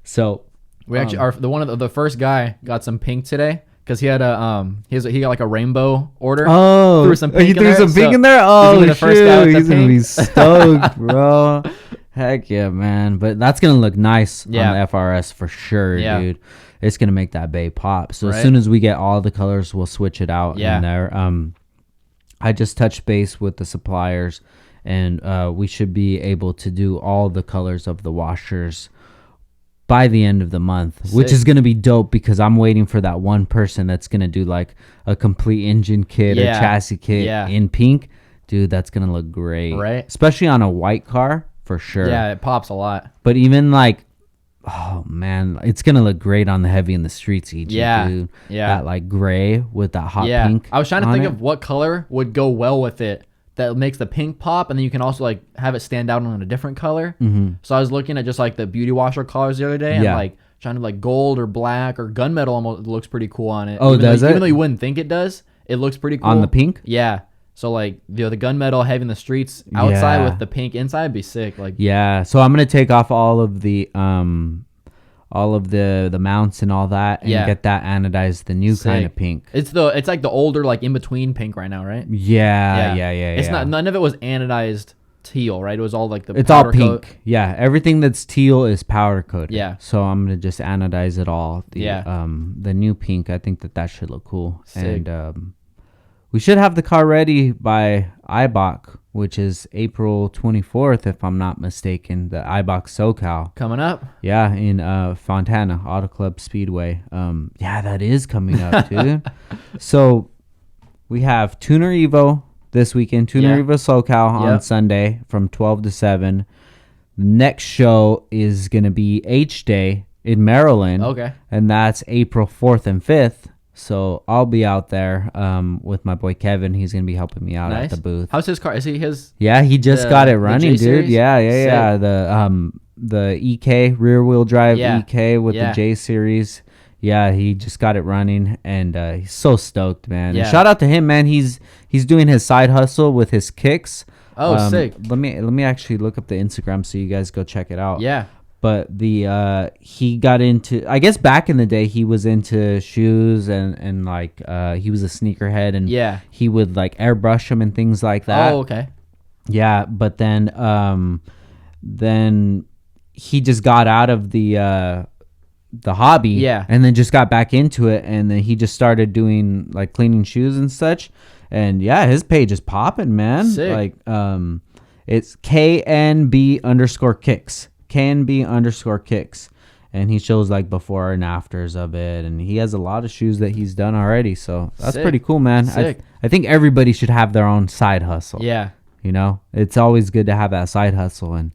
Speaker 1: So
Speaker 2: we actually the first guy got some pink today. Because he had he got like a rainbow order.
Speaker 1: Oh,
Speaker 2: threw some pink
Speaker 1: in there. Oh, he's gonna be stoked, bro. Heck yeah, man! But that's gonna look nice on the FRS for sure, dude. It's gonna make that bay pop. So as soon as we get all the colors, we'll switch it out in there. I just touched base with the suppliers, and we should be able to do all the colors of the washers by the end of the month, which is going to be dope because I'm waiting for that one person that's going to do like a complete engine kit or chassis kit in pink. Dude, that's going to look great.
Speaker 2: Right.
Speaker 1: Especially on a white car, for sure.
Speaker 2: Yeah, it pops a lot.
Speaker 1: But even like, oh man, it's going to look great on the heavy in the streets, EG, dude. Yeah. That like gray with that hot pink.
Speaker 2: I was trying to think of what color would go well with it that makes the pink pop, and then you can also like have it stand out on a different color. So I was looking at just like the beauty washer colors the other day, and like trying to like gold or black or gunmetal almost looks pretty cool on it.
Speaker 1: Oh, does it?
Speaker 2: Even though you wouldn't think it does, it looks pretty cool
Speaker 1: on the pink.
Speaker 2: Yeah. So like the gunmetal heavy in the streets outside with the pink inside would be sick. Like
Speaker 1: so I'm gonna take off all of the mounts and all that and get that anodized the new kind of pink.
Speaker 2: It's like the older like in between pink right now, right?
Speaker 1: Yeah.
Speaker 2: It's not, none of it was anodized teal, right? It was all like
Speaker 1: it's all pink coat. Yeah, everything that's teal is powder coated.
Speaker 2: Yeah,
Speaker 1: so I'm gonna just anodize it all. The new pink, I think that should look cool. Sick. And we should have the car ready by IBOC, which is April 24th, if I'm not mistaken. The IBOC SoCal
Speaker 2: coming up.
Speaker 1: Yeah, in Fontana Auto Club Speedway. That is coming up, dude. So we have Tuner Evo this weekend. Tuner Evo SoCal on Sunday from 12 to 7. The next show is gonna be H Day in Maryland. Okay, and that's April 4th and 5th. So I'll be out there with my boy Kevin. He's gonna be helping me out at the booth.
Speaker 2: How's his car? Is he his?
Speaker 1: Yeah, he just got it running, dude. Yeah. The EK rear wheel drive EK with the J series. Yeah, he just got it running, and he's so stoked, man. Yeah. And shout out to him, man. He's doing his side hustle with his kicks.
Speaker 2: Oh, sick.
Speaker 1: Let me actually look up the Instagram so you guys go check it out.
Speaker 2: Yeah.
Speaker 1: But he got into, I guess back in the day he was into shoes and like he was a sneakerhead, and he would like airbrush them and things like that.
Speaker 2: Oh, okay.
Speaker 1: Yeah, but then he just got out of the hobby, and then just got back into it, and then he just started doing like cleaning shoes and such, and his page is popping, man.
Speaker 2: Sick.
Speaker 1: Like it's KNB_kicks. KNB_kicks, and he shows like before and afters of it, and he has a lot of shoes that he's done already, so that's pretty cool, man. I think everybody should have their own side hustle. You know, it's always good to have that side hustle, and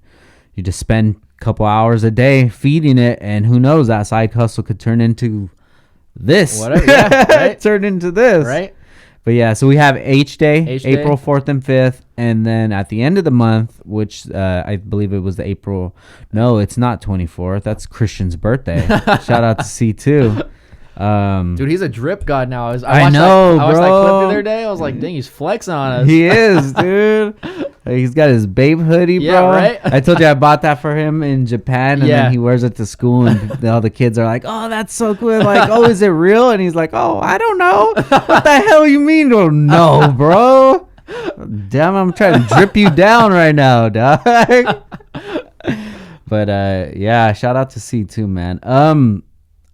Speaker 1: you just spend a couple hours a day feeding it, and who knows, that side hustle could turn into this.
Speaker 2: Whatever,
Speaker 1: turn into this,
Speaker 2: right?
Speaker 1: But so we have H Day, April 4th and 5th. And then at the end of the month, which I believe it was no, it's not 24th. That's Christian's birthday. Shout out to C2.
Speaker 2: Dude, he's a drip god now. I watched
Speaker 1: bro.
Speaker 2: I watched that clip the other day. I was like, dang, he's flexing on us.
Speaker 1: He is, dude. He's got his Babe hoodie, bro.
Speaker 2: Yeah, right?
Speaker 1: I told you I bought that for him in Japan, and then he wears it to school, and all the kids are like, oh, that's so cool. Like, oh, is it real? And he's like, oh, I don't know. What the hell you mean? Oh, no, bro. Damn, I'm trying to drip you down right now, dog. But, shout out to C2, man.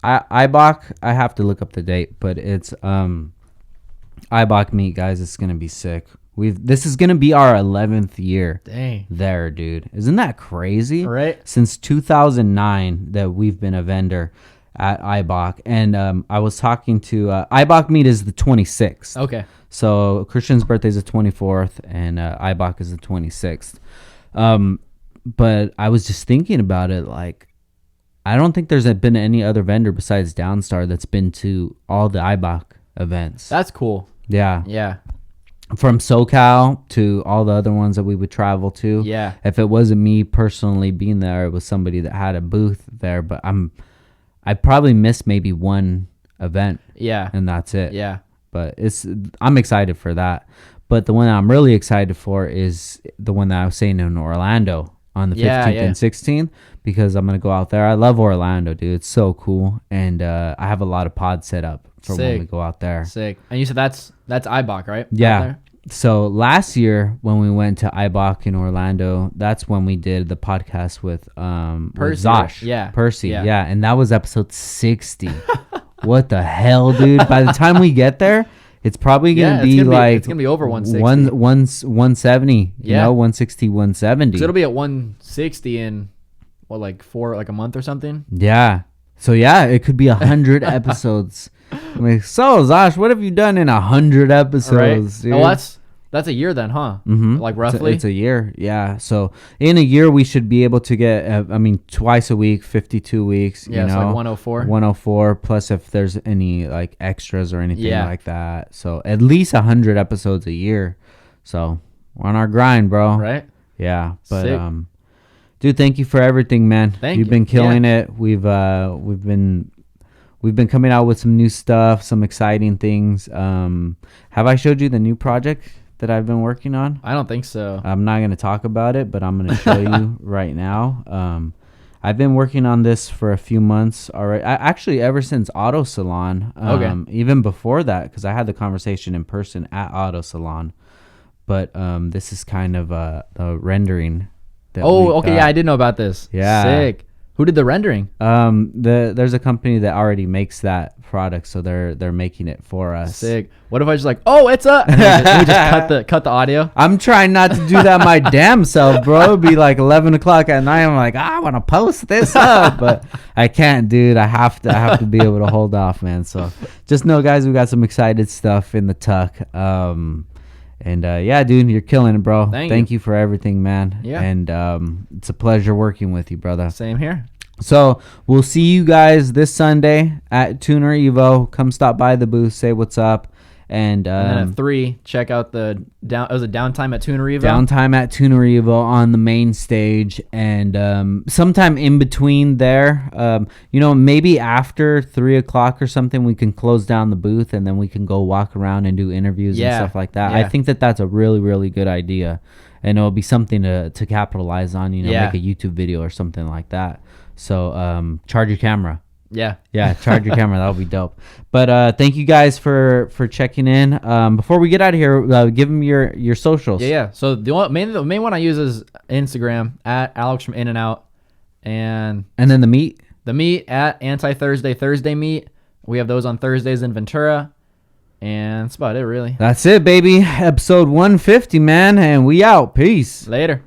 Speaker 1: IBOC, I have to look up the date, but it's IBOC meet, guys. It's gonna be sick. This is gonna be our 11th year.
Speaker 2: Dang.
Speaker 1: There, dude. Isn't that crazy?
Speaker 2: Right.
Speaker 1: Since 2009 that we've been a vendor, at IBOC, and I was talking to IBOC meet is the 26th.
Speaker 2: Okay.
Speaker 1: So Christian's birthday is the 24th, and IBOC is the 26th. But I was just thinking about it, like, I don't think there's been any other vendor besides Downstar that's been to all the IBOC events.
Speaker 2: That's cool.
Speaker 1: Yeah.
Speaker 2: Yeah.
Speaker 1: From SoCal to all the other ones that we would travel to.
Speaker 2: Yeah.
Speaker 1: If it wasn't me personally being there, it was somebody that had a booth there. But I probably missed maybe one event.
Speaker 2: Yeah.
Speaker 1: And that's it.
Speaker 2: Yeah.
Speaker 1: But I'm excited for that. But the one that I'm really excited for is the one that I was saying in Orlando on the 15th and 16th, because I'm going to go out there. I love Orlando, dude. It's so cool. And I have a lot of pods set up for when we go out there.
Speaker 2: Sick. And you said that's IBOC, right?
Speaker 1: Yeah. So last year when we went to IBOC in Orlando, that's when we did the podcast with Zosh.
Speaker 2: Yeah.
Speaker 1: Percy. Yeah. And that was episode 60. What the hell, dude? By the time we get there, it's probably gonna be
Speaker 2: it's gonna be over 160.
Speaker 1: 170. You know, 160, 170.
Speaker 2: So it'll be at 160 in what, like a month or something?
Speaker 1: Yeah. So yeah, it could be 100 episodes. I'm like, so Zosh, what have you done in 100 episodes?
Speaker 2: Right. Oh, that's a year then, huh?
Speaker 1: Mm-hmm.
Speaker 2: Like roughly.
Speaker 1: It's a year. Yeah. So in a year we should be able to get. Twice a week, 52 weeks.
Speaker 2: Yeah.
Speaker 1: You know,
Speaker 2: so like 104.
Speaker 1: 104 plus if there's any like extras or anything like that. So at least 100 episodes a year. So we're on our grind, bro.
Speaker 2: Right.
Speaker 1: Yeah. But
Speaker 2: sick.
Speaker 1: Dude, thank you for everything, man. You've been killing it. We've been coming out with some new stuff, some exciting things. Have I showed you the new project that I've been working on?
Speaker 2: I don't think so.
Speaker 1: I'm not going to talk about it, but I'm going to show you right now. I've been working on this for a few months already. Actually, ever since Auto Salon. Even before that, because I had the conversation in person at Auto Salon. But this is kind of a rendering.
Speaker 2: Yeah, I did know about this.
Speaker 1: Yeah.
Speaker 2: Sick. Who did the rendering?
Speaker 1: There's a company that already makes that product, so they're making it for us.
Speaker 2: Sick. What if I just like, oh, it's up, and we just cut the audio?
Speaker 1: I'm trying not to do that my damn self, bro. It'd be like 11 o'clock at night. I'm like, I want to post this up, but I can't, dude. I have to be able to hold off, man. So just know, guys, we got some excited stuff in the tuck. And yeah, dude, you're killing it, bro. Thank you for everything, man.
Speaker 2: Yeah.
Speaker 1: And it's a pleasure working with you, brother.
Speaker 2: Same here.
Speaker 1: So we'll see you guys this Sunday at Tuner Evo. Come stop by the booth, say what's up. And
Speaker 2: then at 3, check out the Downtime at Tuner Evo.
Speaker 1: Downtime at Tuner Evo on the main stage. And sometime in between there, maybe after 3 o'clock or something, we can close down the booth and then we can go walk around and do interviews and stuff like that. Yeah. I think that's a really, really good idea. And it'll be something to capitalize on, make a YouTube video or something like that. So charge your camera. Yeah, charge your camera. That'll be dope. But thank you guys for checking in. Before we get out of here, give them your socials.
Speaker 2: Yeah. So the main one I use is Instagram at Alex from In and Out, and
Speaker 1: then the meet
Speaker 2: at Thursday Meet. We have those on Thursdays in Ventura, and that's about it, really.
Speaker 1: That's it, baby. Episode 150, man, and we out. Peace.
Speaker 2: Later.